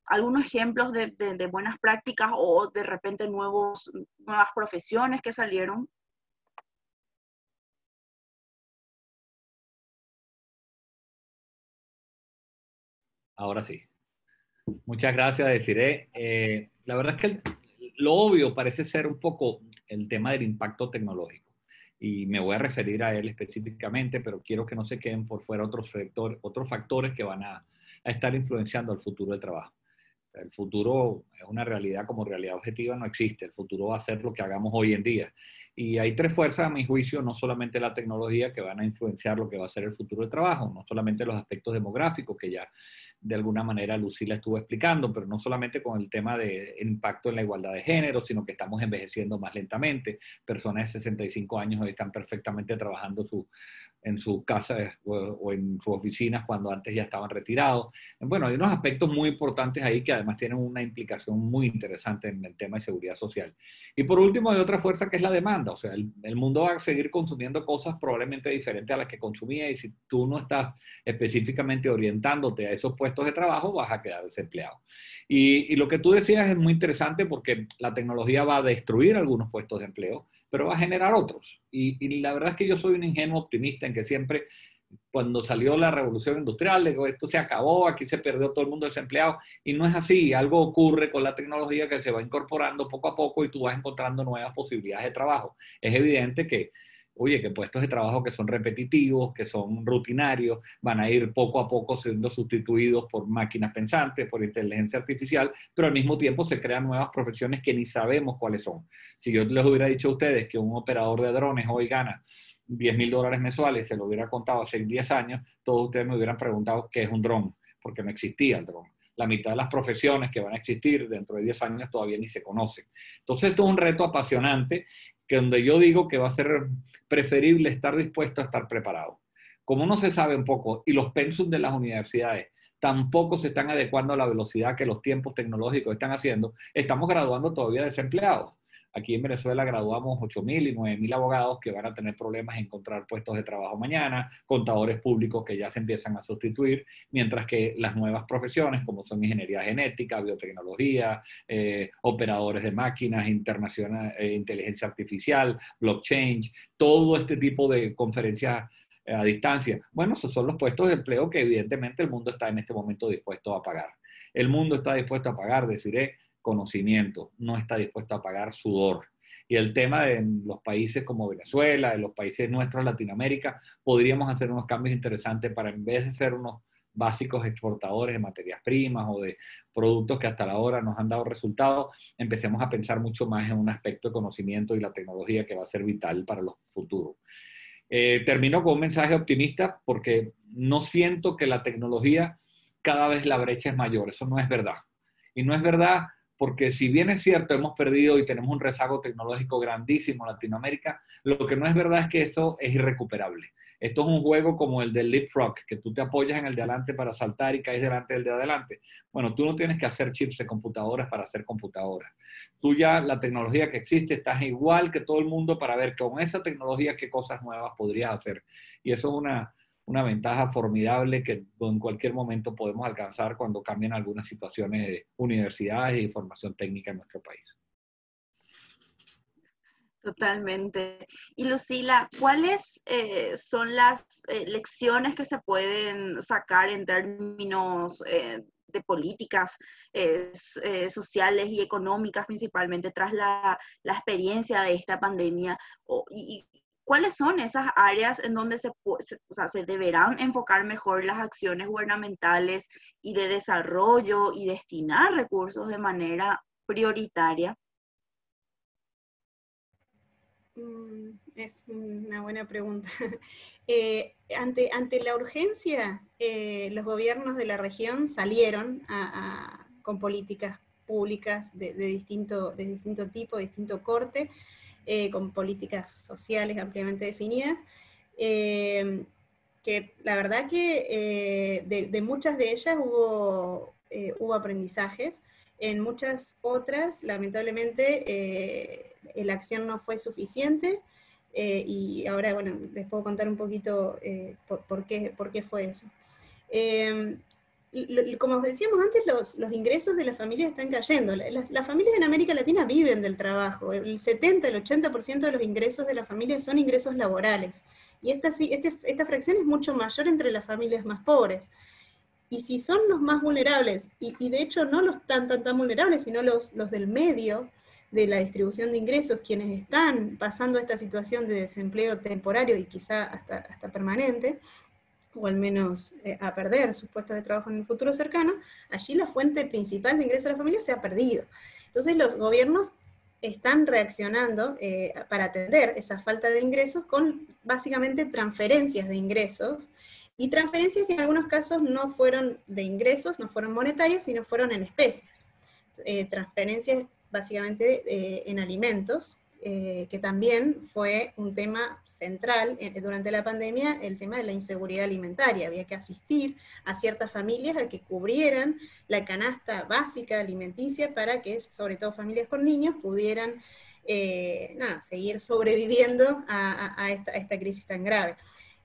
Speaker 1: Algunos ejemplos de buenas prácticas o de repente nuevas profesiones que salieron.
Speaker 2: Ahora sí. Muchas gracias, Desiree. La verdad es que lo obvio parece ser un poco el tema del impacto tecnológico. Y me voy a referir a él específicamente, pero quiero que no se queden por fuera otros factores que van a estar influenciando el futuro del trabajo. El futuro es una realidad, como realidad objetiva no existe. El futuro va a ser lo que hagamos hoy en día. Y hay tres fuerzas, a mi juicio, no solamente la tecnología, que van a influenciar lo que va a ser el futuro del trabajo, no solamente los aspectos demográficos, que ya de alguna manera Lucila estuvo explicando, pero no solamente con el tema de impacto en la igualdad de género, sino que estamos envejeciendo más lentamente. Personas de 65 años hoy están perfectamente trabajando en sus casas o en sus oficinas cuando antes ya estaban retirados. Bueno, hay unos aspectos muy importantes ahí que además tienen una implicación muy interesante en el tema de seguridad social. Y por último, hay otra fuerza que es la demanda. O sea, el mundo va a seguir consumiendo cosas probablemente diferentes a las que consumía, y si tú no estás específicamente orientándote a esos puestos de trabajo, vas a quedar desempleado. Y lo que tú decías es muy interesante, porque la tecnología va a destruir algunos puestos de empleo, pero va a generar otros. Y la verdad es que yo soy un ingenuo optimista en que siempre, cuando salió la revolución industrial, digo, esto se acabó, aquí se perdió todo el mundo desempleado, y no es así. Algo ocurre con la tecnología que se va incorporando poco a poco y tú vas encontrando nuevas posibilidades de trabajo. Es evidente que, oye, que puestos de trabajo que son repetitivos, que son rutinarios, van a ir poco a poco siendo sustituidos por máquinas pensantes, por inteligencia artificial, pero al mismo tiempo se crean nuevas profesiones que ni sabemos cuáles son. Si yo les hubiera dicho a ustedes que un operador de drones hoy gana $10,000 mensuales, se lo hubiera contado hace 10 años, todos ustedes me hubieran preguntado qué es un dron, porque no existía el dron. La mitad de las profesiones que van a existir dentro de 10 años todavía ni se conocen. Entonces, esto es un reto apasionante, que donde yo digo que va a ser preferible estar dispuesto a estar preparado. Como no se sabe un poco, y los pensum de las universidades tampoco se están adecuando a la velocidad que los tiempos tecnológicos están haciendo, estamos graduando todavía desempleados. Aquí en Venezuela graduamos 8,000 y 9,000 abogados que van a tener problemas en encontrar puestos de trabajo mañana, contadores públicos que ya se empiezan a sustituir, mientras que las nuevas profesiones, como son ingeniería genética, biotecnología, operadores de máquinas, inteligencia artificial, blockchain, todo este tipo de conferencias a distancia. Bueno, esos son los puestos de empleo que evidentemente el mundo está en este momento dispuesto a pagar. El mundo está dispuesto a pagar, deciré, conocimiento, no está dispuesto a pagar sudor. Y el tema de los países como Venezuela, en los países nuestros de Latinoamérica, podríamos hacer unos cambios interesantes para, en vez de ser unos básicos exportadores de materias primas o de productos que hasta la hora nos han dado resultados, empecemos a pensar mucho más en un aspecto de conocimiento y la tecnología que va a ser vital para los futuros. Termino con un mensaje optimista, porque no siento que la tecnología cada vez la brecha es mayor. Eso no es verdad. Y no es verdad porque, si bien es cierto, hemos perdido y tenemos un rezago tecnológico grandísimo en Latinoamérica, lo que no es verdad es que eso es irrecuperable. Esto es un juego como el del leapfrog, que tú te apoyas en el de adelante para saltar y caes delante del de adelante. Bueno, tú no tienes que hacer chips de computadoras para hacer computadoras. Tú ya, la tecnología que existe, estás igual que todo el mundo para ver con esa tecnología qué cosas nuevas podrías hacer. Y eso es una ventaja formidable que en cualquier momento podemos alcanzar cuando cambian algunas situaciones de universidades y formación técnica en nuestro país.
Speaker 1: Totalmente. Y Lucila, ¿cuáles son las lecciones que se pueden sacar en términos de políticas sociales y económicas, principalmente tras la experiencia de esta pandemia? Y ¿cuáles son esas áreas en donde se deberán enfocar mejor las acciones gubernamentales y de desarrollo y destinar recursos de manera prioritaria?
Speaker 3: Es una buena pregunta. Ante la urgencia, los gobiernos de la región salieron con políticas públicas de distinto tipo, de distinto corte, con políticas sociales ampliamente definidas, que la verdad que de muchas de ellas hubo aprendizajes. En muchas otras, lamentablemente, la acción no fue suficiente, y ahora, bueno, les puedo contar un poquito por qué fue eso. Como decíamos antes, los ingresos de las familias están cayendo. Las familias en América Latina viven del trabajo. El 70, el 80% de los ingresos de las familias son ingresos laborales. Y esta fracción es mucho mayor entre las familias más pobres. Y si son los más vulnerables, y de hecho no los tan vulnerables, sino los del medio de la distribución de ingresos, quienes están pasando esta situación de desempleo temporario y quizá hasta permanente, o al menos a perder sus puestos de trabajo en el futuro cercano, allí la fuente principal de ingreso de la familia se ha perdido. Entonces los gobiernos están reaccionando para atender esa falta de ingresos con básicamente transferencias de ingresos, y transferencias que en algunos casos no fueron de ingresos, no fueron monetarias, sino fueron en especies. Transferencias básicamente en alimentos, que también fue un tema central durante la pandemia, el tema de la inseguridad alimentaria. Había que asistir a ciertas familias a que cubrieran la canasta básica alimenticia para que, sobre todo familias con niños, pudieran seguir sobreviviendo a esta crisis tan grave.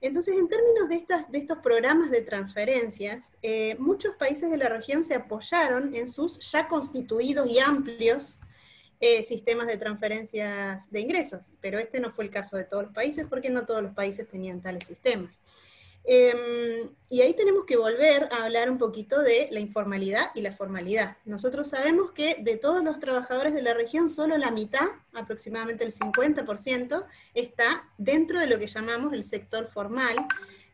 Speaker 3: Entonces, en términos de estos programas de transferencias, muchos países de la región se apoyaron en sus ya constituidos y amplios sistemas de transferencias de ingresos, pero este no fue el caso de todos los países, porque no todos los países tenían tales sistemas. Y ahí tenemos que volver a hablar un poquito de la informalidad y la formalidad. Nosotros sabemos que de todos los trabajadores de la región, solo la mitad, aproximadamente el 50%, está dentro de lo que llamamos el sector formal,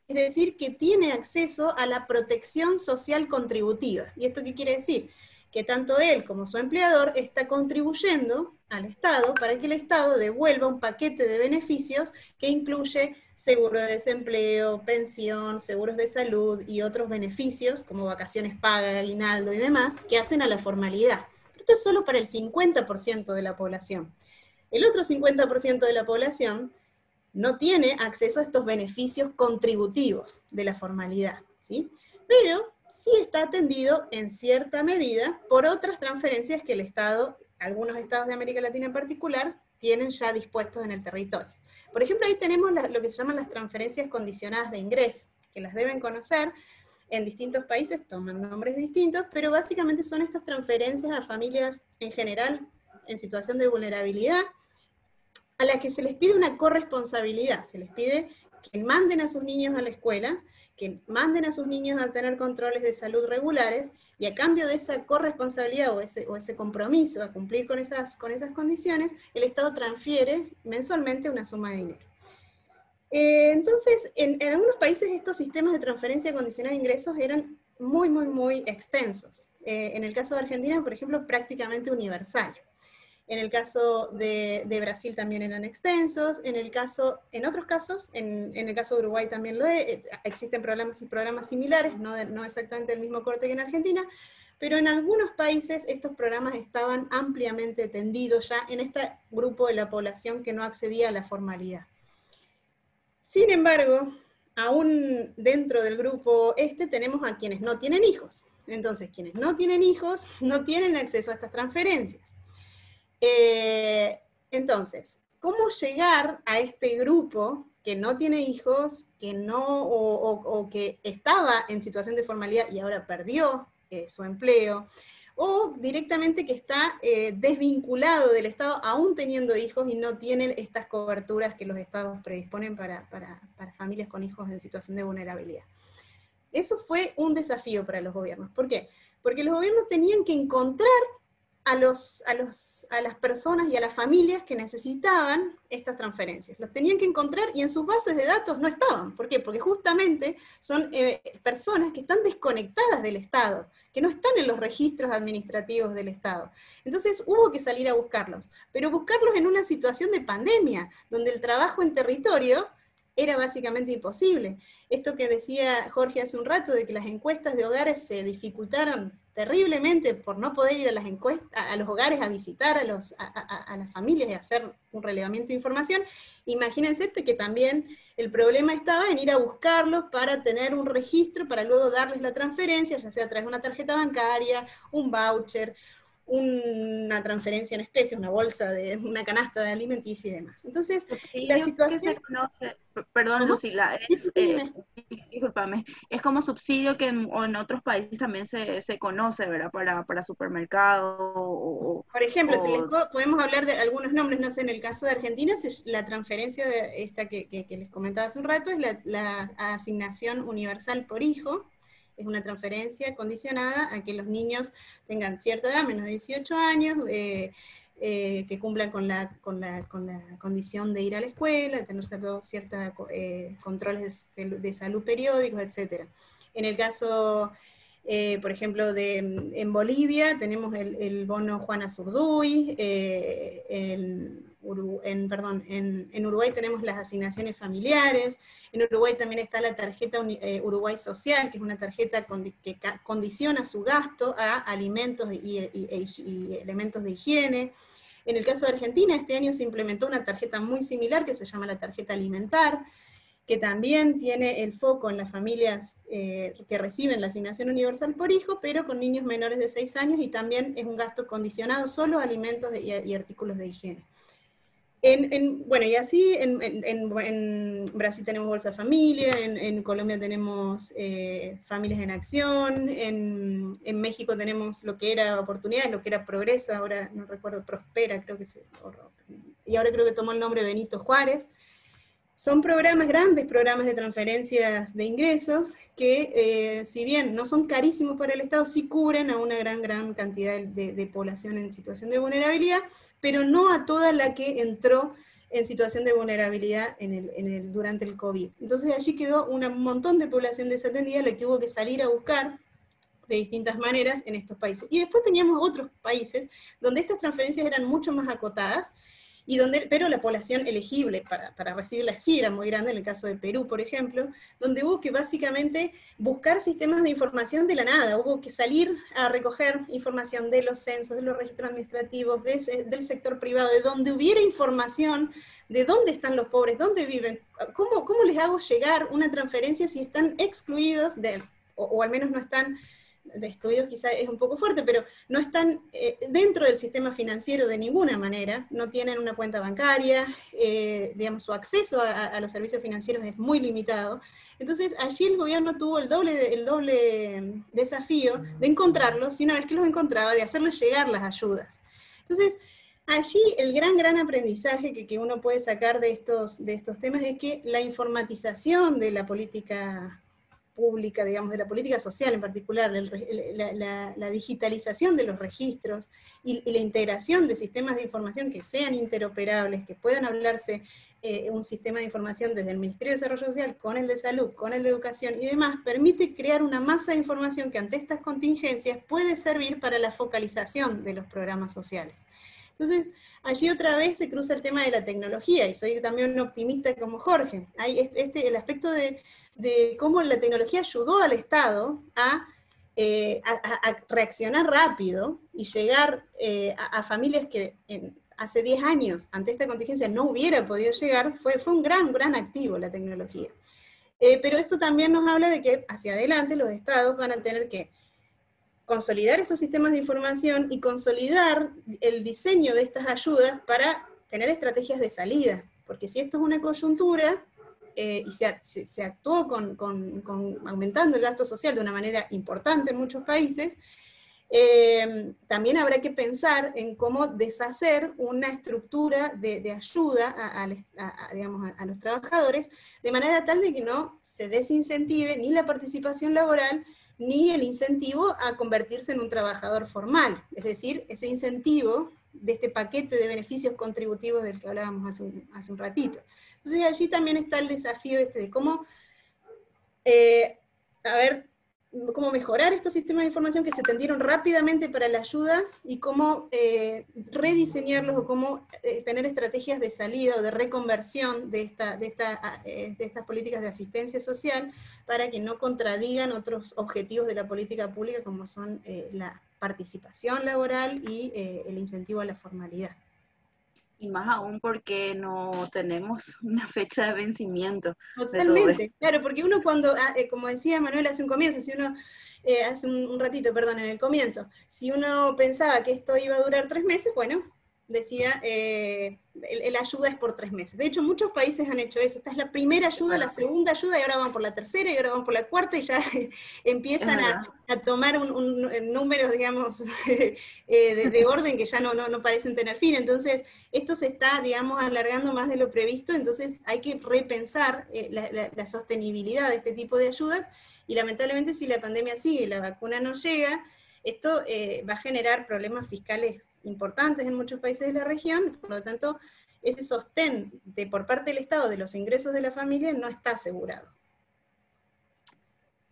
Speaker 3: es decir, que tiene acceso a la protección social contributiva. ¿Y esto qué quiere decir? Que tanto él como su empleador está contribuyendo al Estado para que el Estado devuelva un paquete de beneficios que incluye seguro de desempleo, pensión, seguros de salud y otros beneficios como vacaciones pagas, aguinaldo y demás, que hacen a la formalidad. Pero esto es solo para el 50% de la población. El otro 50% de la población no tiene acceso a estos beneficios contributivos de la formalidad, ¿sí? Pero sí está atendido en cierta medida por otras transferencias que el Estado, algunos estados de América Latina en particular, tienen ya dispuestos en el territorio. Por ejemplo, ahí tenemos lo que se llaman las transferencias condicionadas de ingreso, que las deben conocer. En distintos países toman nombres distintos, pero básicamente son estas transferencias a familias en general en situación de vulnerabilidad, a las que se les pide una corresponsabilidad, se les pide que manden a sus niños a la escuela, que manden a sus niños a tener controles de salud regulares, y a cambio de esa corresponsabilidad o ese compromiso a cumplir con esas condiciones, el Estado transfiere mensualmente una suma de dinero. Entonces, en algunos países estos sistemas de transferencia condicionada de ingresos eran muy extensos. En el caso de Argentina, por ejemplo, prácticamente universal. En el caso de Brasil también eran extensos, en otros casos, en el caso de Uruguay también existen programas similares, no exactamente del mismo corte que en Argentina, pero en algunos países estos programas estaban ampliamente tendidos ya en este grupo de la población que no accedía a la formalidad. Sin embargo, aún dentro del grupo tenemos a quienes no tienen hijos. Entonces, quienes no tienen hijos no tienen acceso a estas transferencias. Entonces, ¿cómo llegar a este grupo que no tiene hijos, que o que estaba en situación de formalidad y ahora perdió su empleo, o directamente que está desvinculado del Estado aún teniendo hijos y no tienen estas coberturas que los Estados predisponen para familias con hijos en situación de vulnerabilidad? Eso fue un desafío para los gobiernos. ¿Por qué? Porque los gobiernos tenían que encontrar a las personas y a las familias que necesitaban estas transferencias. Los tenían que encontrar y en sus bases de datos no estaban. ¿Por qué? Porque justamente son personas que están desconectadas del Estado, que no están en los registros administrativos del Estado. Entonces hubo que salir a buscarlos, pero buscarlos en una situación de pandemia, donde el trabajo en territorio era básicamente imposible. Esto que decía Jorge hace un rato, de que las encuestas de hogares se dificultaron terriblemente por no poder ir a los hogares a visitar a las familias y hacer un relevamiento de información. Imagínense que también el problema estaba en ir a buscarlos para tener un registro, para luego darles la transferencia, ya sea a través de una tarjeta bancaria, un voucher, una transferencia en especie, una bolsa, una canasta de alimenticia y demás. Entonces, la situación...
Speaker 1: Que se conoce, perdón,
Speaker 3: ¿Cómo?
Speaker 1: Lucila, discúlpame, es como subsidio que en otros países también se conoce, ¿verdad? Para supermercado
Speaker 3: Por ejemplo, podemos hablar de algunos nombres, no sé, en el caso de Argentina, la transferencia de esta que les comentaba hace un rato, es la asignación universal por hijo, Es una transferencia condicionada a que los niños tengan cierta edad, menos de 18 años, que cumplan con la condición de ir a la escuela, de tener ciertos controles de salud periódicos, etc. En el caso, por ejemplo, en Bolivia tenemos el bono Juana Zurduy, en Uruguay tenemos las asignaciones familiares, en Uruguay también está la tarjeta Uruguay Social, que es una tarjeta que condiciona su gasto a alimentos y elementos de higiene. En el caso de Argentina, este año se implementó una tarjeta muy similar que se llama la tarjeta alimentar, que también tiene el foco en las familias que reciben la asignación universal por hijo, pero con niños menores de 6 años, y también es un gasto condicionado solo a alimentos y artículos de higiene. Bueno, y así en Brasil tenemos Bolsa Familia, en Colombia tenemos Familias en Acción, en México tenemos lo que era Oportunidades, lo que era Progresa, ahora no recuerdo, Prospera, creo que y ahora creo que tomó el nombre Benito Juárez. Son programas, grandes programas de transferencias de ingresos que, si bien no son carísimos para el Estado, sí cubren a una gran cantidad de población en situación de vulnerabilidad, pero no a toda la que entró en situación de vulnerabilidad durante el COVID. Entonces allí quedó un montón de población desatendida, la que hubo que salir a buscar de distintas maneras en estos países. Y después teníamos otros países donde estas transferencias eran mucho más acotadas, pero la población elegible para recibirlas sí era muy grande, en el caso de Perú, por ejemplo, donde hubo que básicamente buscar sistemas de información de la nada, hubo que salir a recoger información de los censos, de los registros administrativos, del sector privado, de donde hubiera información de dónde están los pobres, dónde viven, cómo les hago llegar una transferencia si están excluidos, o al menos no están excluidos, quizá es un poco fuerte, pero no están dentro del sistema financiero de ninguna manera, no tienen una cuenta bancaria, digamos, su acceso a los servicios financieros es muy limitado. Entonces allí el gobierno tuvo el doble desafío de encontrarlos, y una vez que los encontraba, de hacerles llegar las ayudas. Entonces allí el gran aprendizaje que uno puede sacar de estos temas es que la informatización de la política pública, digamos, de la política social en particular, la digitalización de los registros y la integración de sistemas de información que sean interoperables, que puedan hablarse un sistema de información desde el Ministerio de Desarrollo Social con el de Salud, con el de Educación y demás, permite crear una masa de información que ante estas contingencias puede servir para la focalización de los programas sociales. Entonces, allí otra vez se cruza el tema de la tecnología, y soy también un optimista como Jorge. Hay el aspecto de cómo la tecnología ayudó al Estado a reaccionar rápido y llegar a familias que hace 10 años, ante esta contingencia, no hubiera podido llegar. Fue un gran activo la tecnología. Pero esto también nos habla de que hacia adelante los Estados van a tener que consolidar esos sistemas de información y consolidar el diseño de estas ayudas para tener estrategias de salida, porque si esto es una coyuntura, y se actuó aumentando el gasto social de una manera importante en muchos países, también habrá que pensar en cómo deshacer una estructura de ayuda digamos, a los trabajadores, de manera tal de que no se desincentive ni la participación laboral, ni el incentivo a convertirse en un trabajador formal, es decir, ese incentivo de este paquete de beneficios contributivos del que hablábamos hace un ratito. Entonces allí también está el desafío de cómo, cómo mejorar estos sistemas de información que se tendieron rápidamente para la ayuda, y cómo rediseñarlos, o cómo tener estrategias de salida o de reconversión de estas políticas de asistencia social para que no contradigan otros objetivos de la política pública, como son la participación laboral y el incentivo a la formalidad.
Speaker 1: Y más aún porque no tenemos una fecha de vencimiento.
Speaker 3: Totalmente, claro, porque uno cuando, como decía Manuel hace un comienzo, si uno, hace un ratito, perdón, en el comienzo, si uno pensaba que esto iba a durar 3 meses, bueno, decía, la ayuda es por 3 meses. De hecho, muchos países han hecho eso. Esta es la primera ayuda, la segunda ayuda, y ahora van por la tercera, y ahora van por la cuarta, y ya empiezan a tomar un número, digamos, de orden que ya no parecen tener fin. Entonces, esto se está, digamos, alargando más de lo previsto, entonces hay que repensar la sostenibilidad de este tipo de ayudas, y lamentablemente si la pandemia sigue y la vacuna no llega, esto va a generar problemas fiscales importantes en muchos países de la región, por lo tanto, ese sostén por parte del Estado de los ingresos de la familia no está asegurado.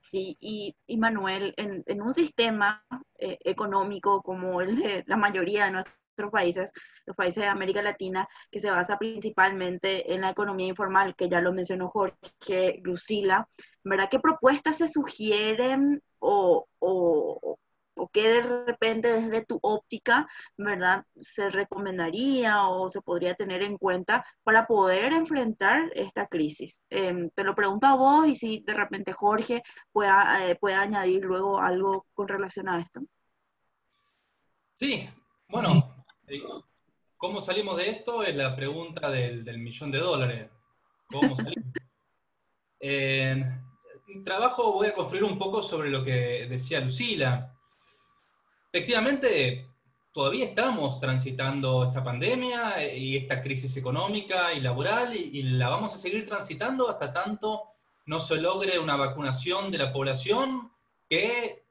Speaker 1: Sí, y Manuel, en un sistema económico como el de la mayoría de nuestros países, los países de América Latina, que se basa principalmente en la economía informal, que ya lo mencionó Jorge, Lucila, ¿verdad? ¿Qué propuestas se sugieren o qué de repente desde tu óptica, ¿verdad?, se recomendaría o se podría tener en cuenta para poder enfrentar esta crisis? Te lo pregunto a vos y si de repente Jorge pueda añadir luego algo con relación a esto.
Speaker 4: Sí, bueno, ¿cómo salimos de esto? Es la pregunta del $1.000.000. ¿Cómo salimos? En trabajo voy a construir un poco sobre lo que decía Lucila. Efectivamente, todavía estamos transitando esta pandemia y esta crisis económica y laboral, y la vamos a seguir transitando hasta tanto no se logre una vacunación de la población que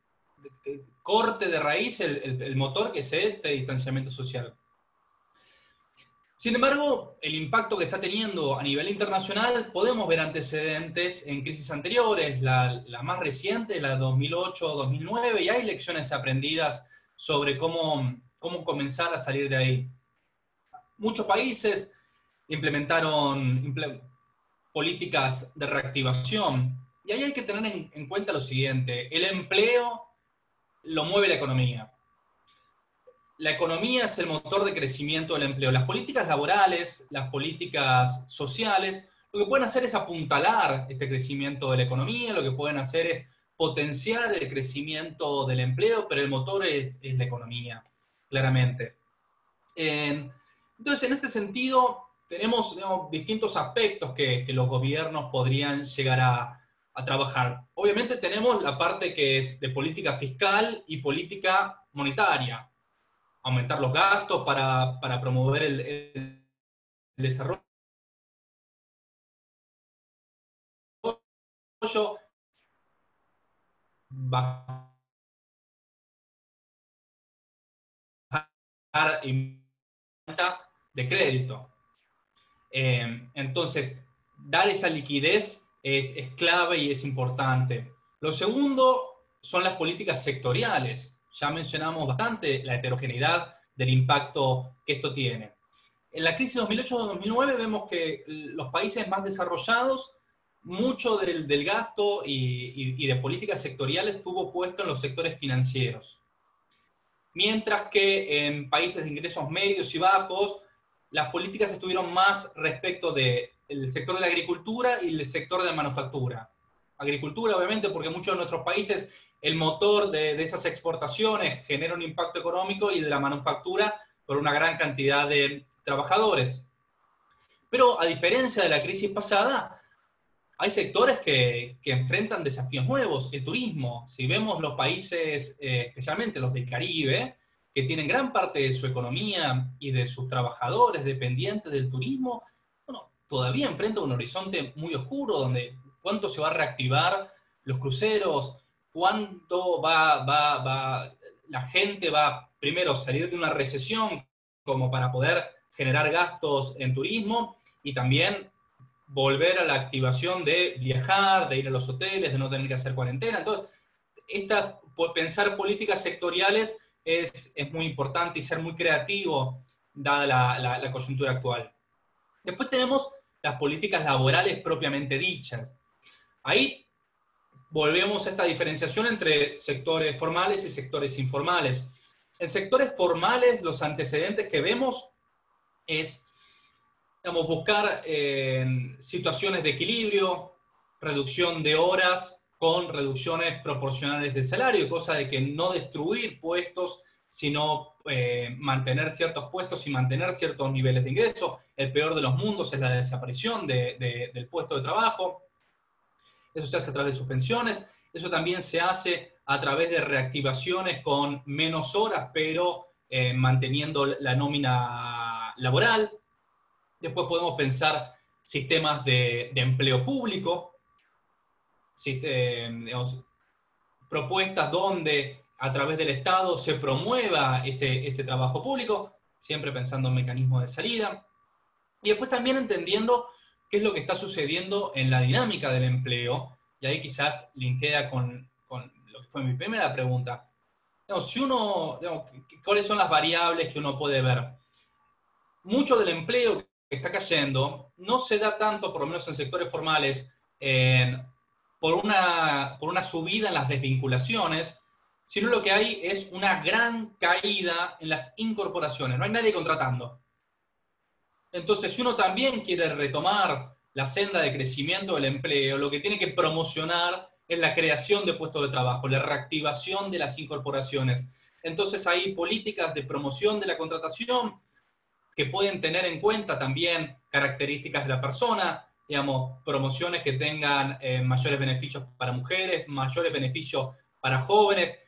Speaker 4: corte de raíz el motor que es este distanciamiento social. Sin embargo, el impacto que está teniendo a nivel internacional, podemos ver antecedentes en crisis anteriores, la más reciente, la 2008-2009, y hay lecciones aprendidas sobre cómo comenzar a salir de ahí. Muchos países implementaron políticas de reactivación, y ahí hay que tener en cuenta lo siguiente: el empleo lo mueve la economía. La economía es el motor de crecimiento del empleo. Las políticas laborales, las políticas sociales, lo que pueden hacer es apuntalar este crecimiento de la economía, lo que pueden hacer es potenciar el crecimiento del empleo, pero el motor es la economía, claramente. Entonces, en este sentido, tenemos, digamos, distintos aspectos que los gobiernos podrían llegar a trabajar. Obviamente tenemos la parte que es de política fiscal y política monetaria. Aumentar los gastos para promover el desarrollo, bajar de crédito. Entonces, dar esa liquidez es clave y es importante. Lo segundo son las políticas sectoriales. Ya mencionamos bastante la heterogeneidad del impacto que esto tiene. En la crisis 2008-2009 vemos que los países más desarrollados, mucho del gasto y de políticas sectoriales estuvo puesto en los sectores financieros. Mientras que en países de ingresos medios y bajos, las políticas estuvieron más respecto del sector de la agricultura y el sector de la manufactura. Agricultura, obviamente, porque muchos de nuestros países el motor de esas exportaciones genera un impacto económico, y de la manufactura por una gran cantidad de trabajadores. Pero a diferencia de la crisis pasada, hay sectores que enfrentan desafíos nuevos. El turismo, si vemos los países, especialmente los del Caribe, que tienen gran parte de su economía y de sus trabajadores dependientes del turismo, bueno, todavía enfrenta un horizonte muy oscuro, donde cuánto se va a reactivar los cruceros, cuánto la gente va primero a salir de una recesión como para poder generar gastos en turismo, y también volver a la activación de viajar, de ir a los hoteles, de no tener que hacer cuarentena. Entonces, pensar políticas sectoriales es muy importante, y ser muy creativo dada la coyuntura actual. Después tenemos las políticas laborales propiamente dichas. Ahí volvemos a esta diferenciación entre sectores formales y sectores informales. En sectores formales, los antecedentes que vemos es, digamos, buscar situaciones de equilibrio, reducción de horas con reducciones proporcionales de salario, cosa de que no destruir puestos sino mantener ciertos puestos y mantener ciertos niveles de ingreso. El peor de los mundos es la desaparición del puesto de trabajo. Eso se hace a través de suspensiones. Eso también se hace a través de reactivaciones con menos horas, pero manteniendo la nómina laboral. Después podemos pensar sistemas de empleo público, digamos, propuestas donde a través del Estado se promueva ese trabajo público, siempre pensando en mecanismos de salida. Y después también entendiendo qué es lo que está sucediendo en la dinámica del empleo, y ahí quizás linkea con lo que fue mi primera pregunta. Digamos, ¿cuáles son las variables que uno puede ver? Mucho del empleo que está cayendo no se da tanto, por lo menos en sectores formales, por una subida en las desvinculaciones, sino lo que hay es una gran caída en las incorporaciones. No hay nadie contratando. Entonces, si uno también quiere retomar la senda de crecimiento del empleo, lo que tiene que promocionar es la creación de puestos de trabajo, la reactivación de las incorporaciones. Entonces, hay políticas de promoción de la contratación que pueden tener en cuenta también características de la persona, digamos, promociones que tengan mayores beneficios para mujeres, mayores beneficios para jóvenes,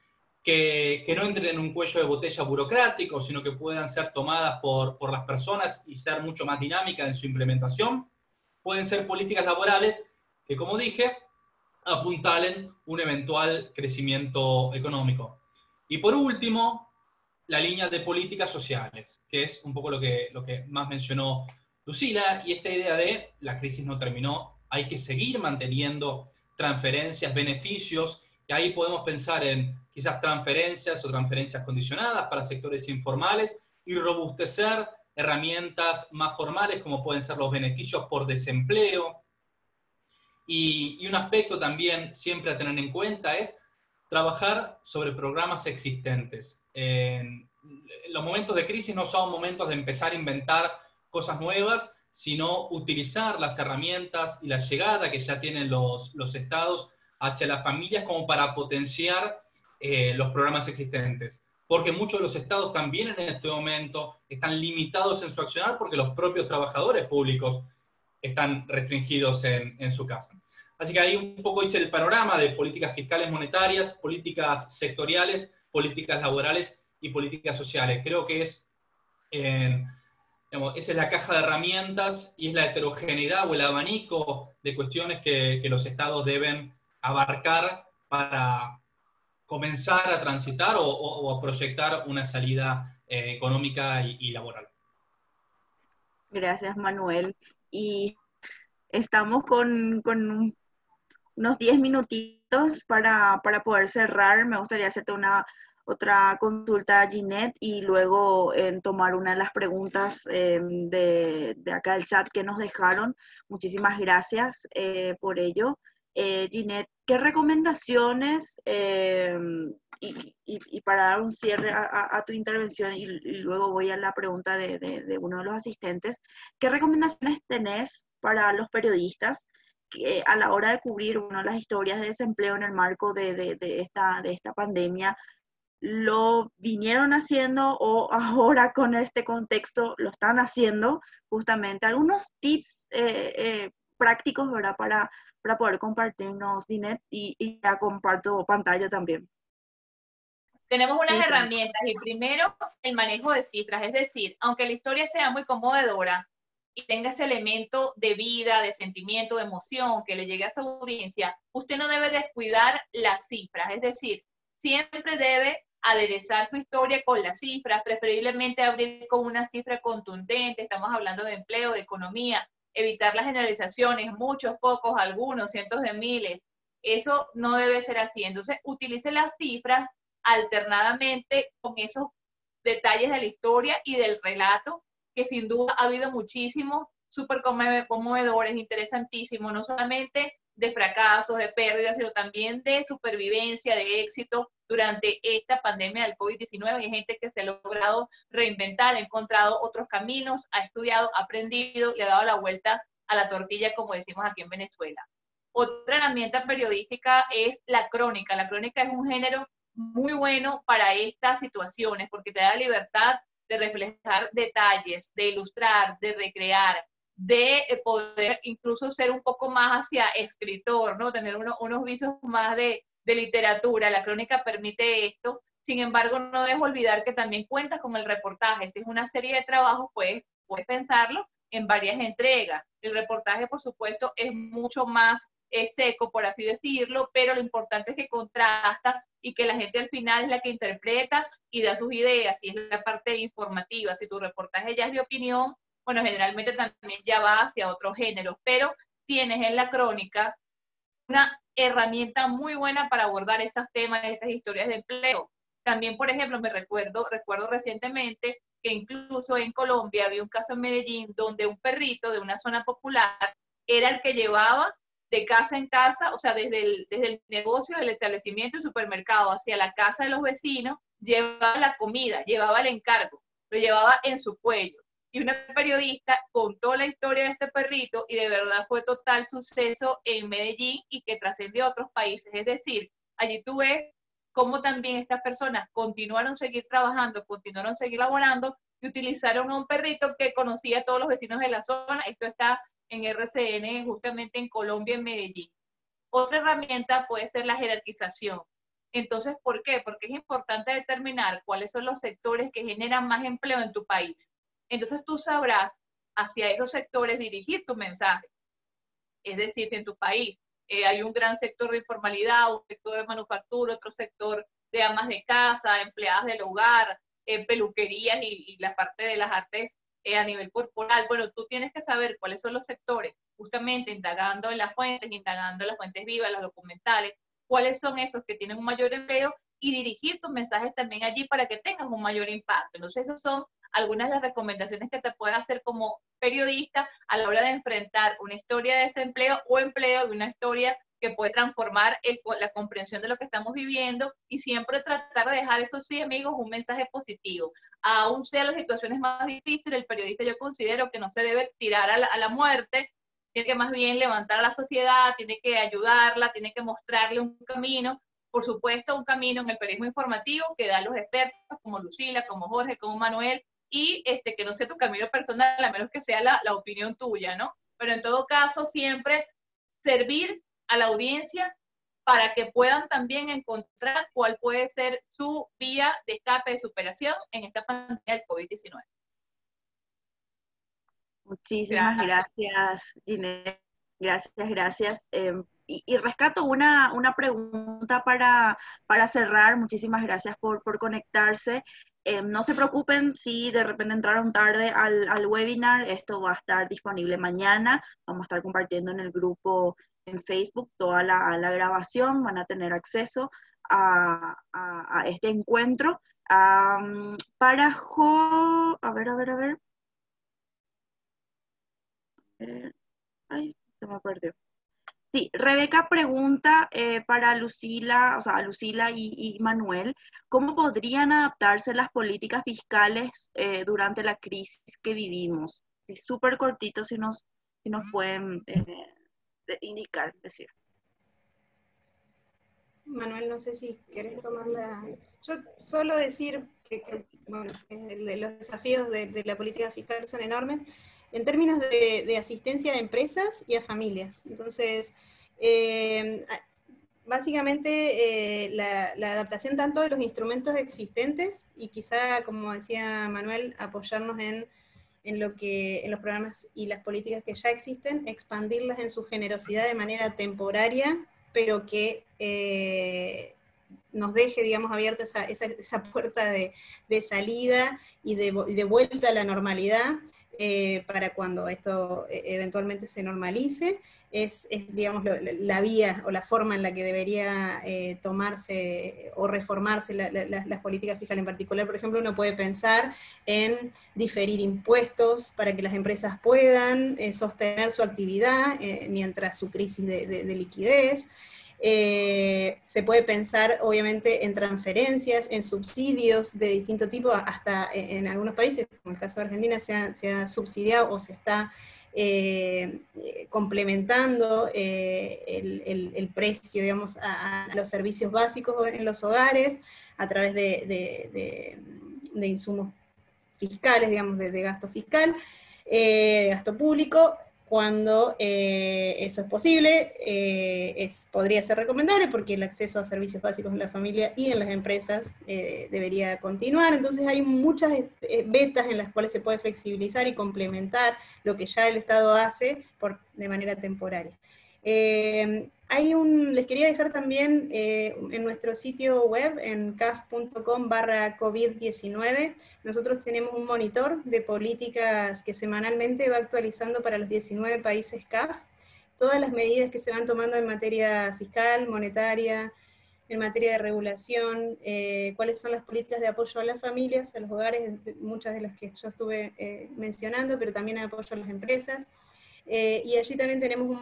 Speaker 4: que no entren en un cuello de botella burocrático, sino que puedan ser tomadas por las personas y ser mucho más dinámicas en su implementación. Pueden ser políticas laborales que, como dije, apuntalen un eventual crecimiento económico. Y por último, la línea de políticas sociales, que es un poco lo que más mencionó Lucila, y esta idea de la crisis no terminó, hay que seguir manteniendo transferencias, beneficios, y ahí podemos pensar en quizás transferencias o transferencias condicionadas para sectores informales y robustecer herramientas más formales como pueden ser los beneficios por desempleo. Y un aspecto también siempre a tener en cuenta es trabajar sobre programas existentes. Los momentos de crisis no son momentos de empezar a inventar cosas nuevas, sino utilizar las herramientas y la llegada que ya tienen los estados hacia las familias como para potenciar los programas existentes. Porque muchos de los estados también en este momento están limitados en su accionar porque los propios trabajadores públicos están restringidos en su casa. Así que ahí un poco hice el panorama de políticas fiscales monetarias, políticas sectoriales, políticas laborales y políticas sociales. Creo que esa es la caja de herramientas y es la heterogeneidad o el abanico de cuestiones que los estados deben abarcar para comenzar a transitar o a proyectar una salida económica y laboral.
Speaker 1: Gracias, Manuel. Y estamos con unos 10 minutitos para poder cerrar. Me gustaría hacerte otra consulta, Ginette, y luego tomar una de las preguntas de acá del chat que nos dejaron. Muchísimas gracias por ello. Ginette, ¿qué recomendaciones, y para dar un cierre a tu intervención y luego voy a la pregunta de uno de los asistentes, ¿qué recomendaciones tenés para los periodistas que a la hora de cubrir las historias de desempleo en el marco de esta pandemia lo vinieron haciendo o ahora con este contexto lo están haciendo? Justamente algunos tips prácticos, ¿verdad? Para poder compartirnos, Ginette, y ya comparto pantalla también.
Speaker 5: Tenemos unas herramientas y primero el manejo de cifras, es decir, aunque la historia sea muy conmovedora y tenga ese elemento de vida, de sentimiento, de emoción que le llegue a su audiencia, usted no debe descuidar las cifras, es decir, siempre debe aderezar su historia con las cifras, preferiblemente abrir con una cifra contundente, estamos hablando de empleo, de economía, evitar las generalizaciones, muchos, pocos, algunos, cientos de miles, eso no debe ser así, entonces utilice las cifras alternadamente con esos detalles de la historia y del relato, que sin duda ha habido muchísimos, súper conmovedores, interesantísimos, no solamente de fracasos, de pérdidas, sino también de supervivencia, de éxito durante esta pandemia del COVID-19. Hay gente que se ha logrado reinventar, ha encontrado otros caminos, ha estudiado, ha aprendido, le ha dado la vuelta a la tortilla, como decimos aquí en Venezuela. Otra herramienta periodística es la crónica. La crónica es un género muy bueno para estas situaciones, porque te da la libertad de reflejar detalles, de ilustrar, de recrear, de poder incluso ser un poco más hacia escritor, ¿no? Tener unos visos más de literatura. La crónica permite esto. Sin embargo, no dejo olvidar que también cuentas con el reportaje. Si es una serie de trabajos, puedes pensarlo en varias entregas. El reportaje, por supuesto, es mucho más seco, por así decirlo, pero lo importante es que contrasta y que la gente al final es la que interpreta y da sus ideas, y es la parte informativa. Si tu reportaje ya es de opinión, bueno, generalmente también ya va hacia otro género, pero tienes en la crónica una herramienta muy buena para abordar estos temas, estas historias de empleo. También, por ejemplo, recuerdo recientemente que incluso en Colombia había un caso en Medellín donde un perrito de una zona popular era el que llevaba de casa en casa, o sea, desde el negocio, el establecimiento, el supermercado, hacia la casa de los vecinos, llevaba la comida, llevaba el encargo, lo llevaba en su cuello. Y una periodista contó la historia de este perrito y de verdad fue total suceso en Medellín y que trascendió a otros países. Es decir, allí tú ves cómo también estas personas continuaron a seguir trabajando, continuaron a seguir laborando y utilizaron a un perrito que conocía a todos los vecinos de la zona. Esto está en RCN, justamente en Colombia, en Medellín. Otra herramienta puede ser la jerarquización. Entonces, ¿por qué? Porque es importante determinar cuáles son los sectores que generan más empleo en tu país. Entonces tú sabrás hacia esos sectores dirigir tu mensaje. Es decir, si en tu país hay un gran sector de informalidad, un sector de manufactura, otro sector de amas de casa, empleadas del hogar, peluquerías y la parte de las artes a nivel corporal, bueno, tú tienes que saber cuáles son los sectores, justamente indagando en las fuentes vivas, las documentales, cuáles son esos que tienen un mayor empleo y dirigir tus mensajes también allí para que tengas un mayor impacto. Entonces, esos son algunas de las recomendaciones que te puedes hacer como periodista a la hora de enfrentar una historia de desempleo o empleo de una historia que puede transformar la comprensión de lo que estamos viviendo y siempre tratar de dejar, eso sí, amigos, un mensaje positivo. Aún sean las situaciones más difíciles, el periodista yo considero que no se debe tirar a la muerte, tiene que más bien levantar a la sociedad, tiene que ayudarla, tiene que mostrarle un camino, por supuesto un camino en el periodismo informativo que dan los expertos como Lucila, como Jorge, como Manuel, y que no sea tu camino personal, a menos que sea la opinión tuya, ¿no? Pero en todo caso, siempre servir a la audiencia para que puedan también encontrar cuál puede ser su vía de escape, de superación en esta pandemia del COVID-19.
Speaker 1: Muchísimas gracias, Ginette. Gracias. Y rescato una pregunta para cerrar. Muchísimas gracias por conectarse. No se preocupen si de repente entraron tarde al webinar. Esto va a estar disponible mañana. Vamos a estar compartiendo en el grupo en Facebook toda la grabación. Van a tener acceso a este encuentro. Para Jo... A ver. Ay, se me perdió. Sí, Rebeca pregunta para Lucila, o sea, Lucila y Manuel, ¿cómo podrían adaptarse las políticas fiscales durante la crisis que vivimos? Sí, súper cortito, si nos pueden indicar, decir.
Speaker 3: Manuel, no sé si querés tomar la... Yo solo decir que bueno, los desafíos de la política fiscal son enormes en términos de asistencia a empresas y a familias. Entonces, básicamente la adaptación tanto de los instrumentos existentes y quizá, como decía Manuel, apoyarnos en los programas y las políticas que ya existen, expandirlas en su generosidad de manera temporaria, pero que nos deje, digamos, abierta esa puerta de salida y de vuelta a la normalidad para cuando esto eventualmente se normalice, es digamos, la vía o la forma en la que debería tomarse o reformarse las políticas fiscales en particular. Por ejemplo, uno puede pensar en diferir impuestos para que las empresas puedan sostener su actividad mientras su crisis de liquidez. Se puede pensar obviamente en transferencias, en subsidios de distinto tipo, hasta en algunos países, como el caso de Argentina, se ha subsidiado o se está complementando el precio, digamos, a los servicios básicos en los hogares, a través de insumos fiscales, digamos, de gasto fiscal, gasto público. Cuando eso es posible, podría ser recomendable porque el acceso a servicios básicos en la familia y en las empresas debería continuar. Entonces hay muchas vetas en las cuales se puede flexibilizar y complementar lo que ya el Estado hace de manera temporaria. Les quería dejar también en nuestro sitio web, en caf.com/COVID-19, nosotros tenemos un monitor de políticas que semanalmente va actualizando para los 19 países CAF, todas las medidas que se van tomando en materia fiscal, monetaria, en materia de regulación, cuáles son las políticas de apoyo a las familias, a los hogares, muchas de las que yo estuve mencionando, pero también apoyo a las empresas. Y allí también tenemos un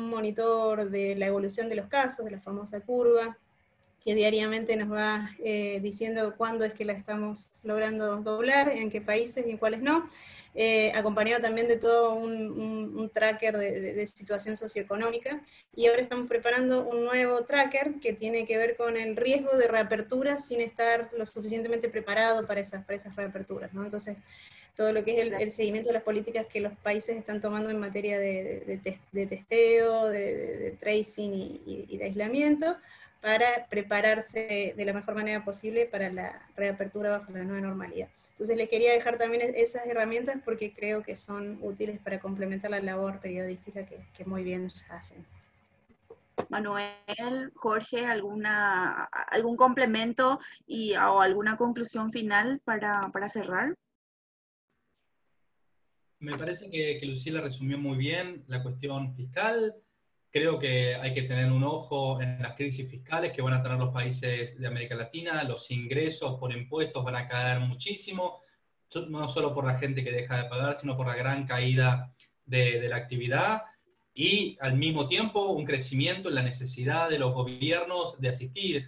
Speaker 3: monitor de la evolución de los casos, de la famosa curva, que diariamente nos va diciendo cuándo es que la estamos logrando doblar, en qué países y en cuáles no, acompañado también de todo un tracker de situación socioeconómica, y ahora estamos preparando un nuevo tracker que tiene que ver con el riesgo de reapertura sin estar lo suficientemente preparado para esas reaperturas, ¿no? Entonces, todo lo que es el seguimiento de las políticas que los países están tomando en materia de testeo, de tracing y de aislamiento, para prepararse de la mejor manera posible para la reapertura bajo la nueva normalidad. Entonces les quería dejar también esas herramientas porque creo que son útiles para complementar la labor periodística que muy bien hacen.
Speaker 1: Manuel, Jorge, ¿algún complemento o alguna conclusión final para cerrar?
Speaker 4: Me parece que Lucila resumió muy bien la cuestión fiscal. Creo que hay que tener un ojo en las crisis fiscales que van a tener los países de América Latina. Los ingresos por impuestos van a caer muchísimo, no solo por la gente que deja de pagar, sino por la gran caída de la actividad, y al mismo tiempo un crecimiento en la necesidad de los gobiernos de asistir.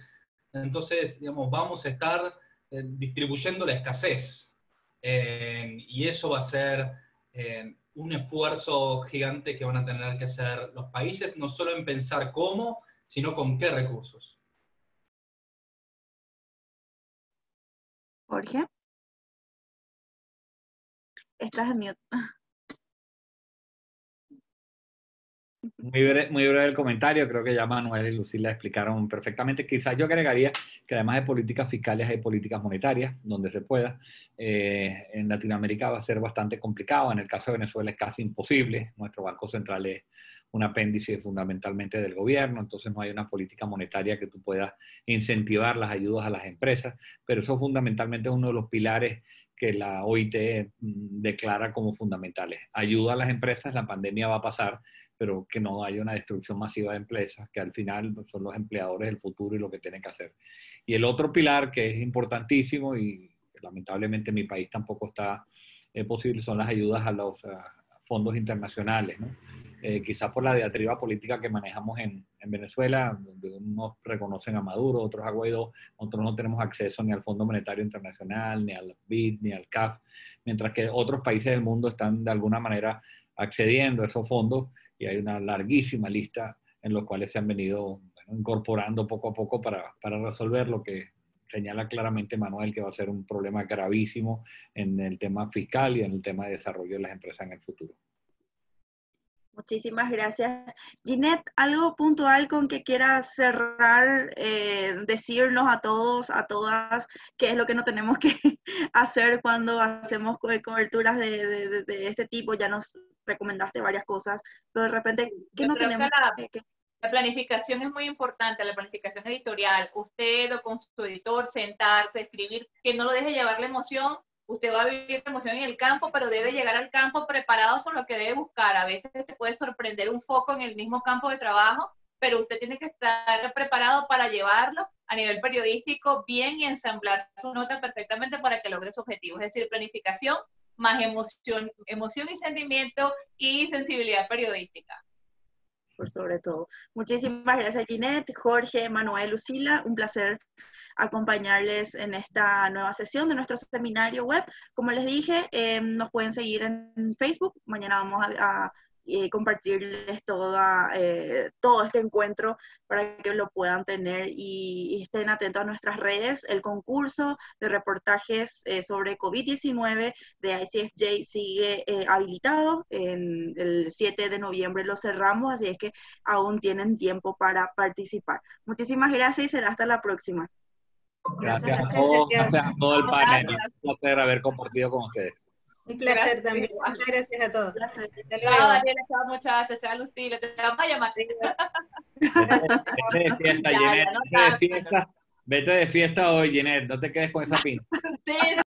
Speaker 4: Entonces, digamos, vamos a estar distribuyendo la escasez, y eso va a ser un esfuerzo gigante que van a tener que hacer los países, no solo en pensar cómo, sino con qué recursos.
Speaker 1: Jorge, estás en mute.
Speaker 2: Muy breve el comentario, creo que ya Manuel y Lucila explicaron perfectamente. Quizás yo agregaría que además de políticas fiscales hay políticas monetarias, donde se pueda. En Latinoamérica va a ser bastante complicado, en el caso de Venezuela es casi imposible, nuestro Banco Central es un apéndice fundamentalmente del gobierno, entonces no hay una política monetaria que tú puedas incentivar las ayudas a las empresas, pero eso fundamentalmente es uno de los pilares que la OIT declara como fundamentales. Ayuda a las empresas, la pandemia va a pasar, pero que no haya una destrucción masiva de empresas, que al final son los empleadores del futuro y lo que tienen que hacer. Y el otro pilar que es importantísimo y lamentablemente en mi país tampoco está posible, son las ayudas a los fondos internacionales, ¿no? Quizás por la diatriba política que manejamos en Venezuela, donde unos reconocen a Maduro, otros a Guaidó, nosotros no tenemos acceso ni al Fondo Monetario Internacional, ni al BID, ni al CAF, mientras que otros países del mundo están de alguna manera accediendo a esos fondos, y hay una larguísima lista en los cuales se han venido incorporando poco a poco para resolver lo que señala claramente Manuel, que va a ser un problema gravísimo en el tema fiscal y en el tema de desarrollo de las empresas en el futuro.
Speaker 1: Muchísimas gracias. Ginette, ¿algo puntual con que quieras cerrar, decirnos a todos, a todas, qué es lo que no tenemos que hacer cuando hacemos coberturas de este tipo? Ya nos recomendaste varias cosas, pero de repente, ¿qué no tenemos que...
Speaker 5: La planificación es muy importante, la planificación editorial. Usted o con su editor sentarse, escribir, que no lo deje llevar la emoción. Usted va a vivir la emoción en el campo, pero debe llegar al campo preparado sobre lo que debe buscar. A veces te puede sorprender un foco en el mismo campo de trabajo, pero usted tiene que estar preparado para llevarlo a nivel periodístico bien y ensamblar su nota perfectamente para que logre su objetivo. Es decir, planificación más emoción y sentimiento y sensibilidad periodística.
Speaker 1: por sobre todo. Muchísimas gracias, Ginette, Jorge, Manuel, Lucila. Un placer acompañarles en esta nueva sesión de nuestro seminario web. Como les dije, nos pueden seguir en Facebook. Mañana vamos a compartirles todo este encuentro para que lo puedan tener y estén atentos a nuestras redes. El concurso de reportajes sobre COVID-19 de ICFJ sigue habilitado. En el 7 de noviembre lo cerramos, así es que aún tienen tiempo para participar. Muchísimas gracias y será hasta la próxima.
Speaker 2: Gracias a todos, gracias a todo el panel. Un placer haber compartido con ustedes.
Speaker 3: Un placer también. Muchas gracias a todos.
Speaker 1: Gracias.
Speaker 5: Chao, Daniela, chao, muchachos, chao, Lucila, te vamos a llamar.
Speaker 2: Vete de fiesta, Ginette, vete de fiesta hoy, Ginette, no te quedes con esa pinta.
Speaker 5: Sí,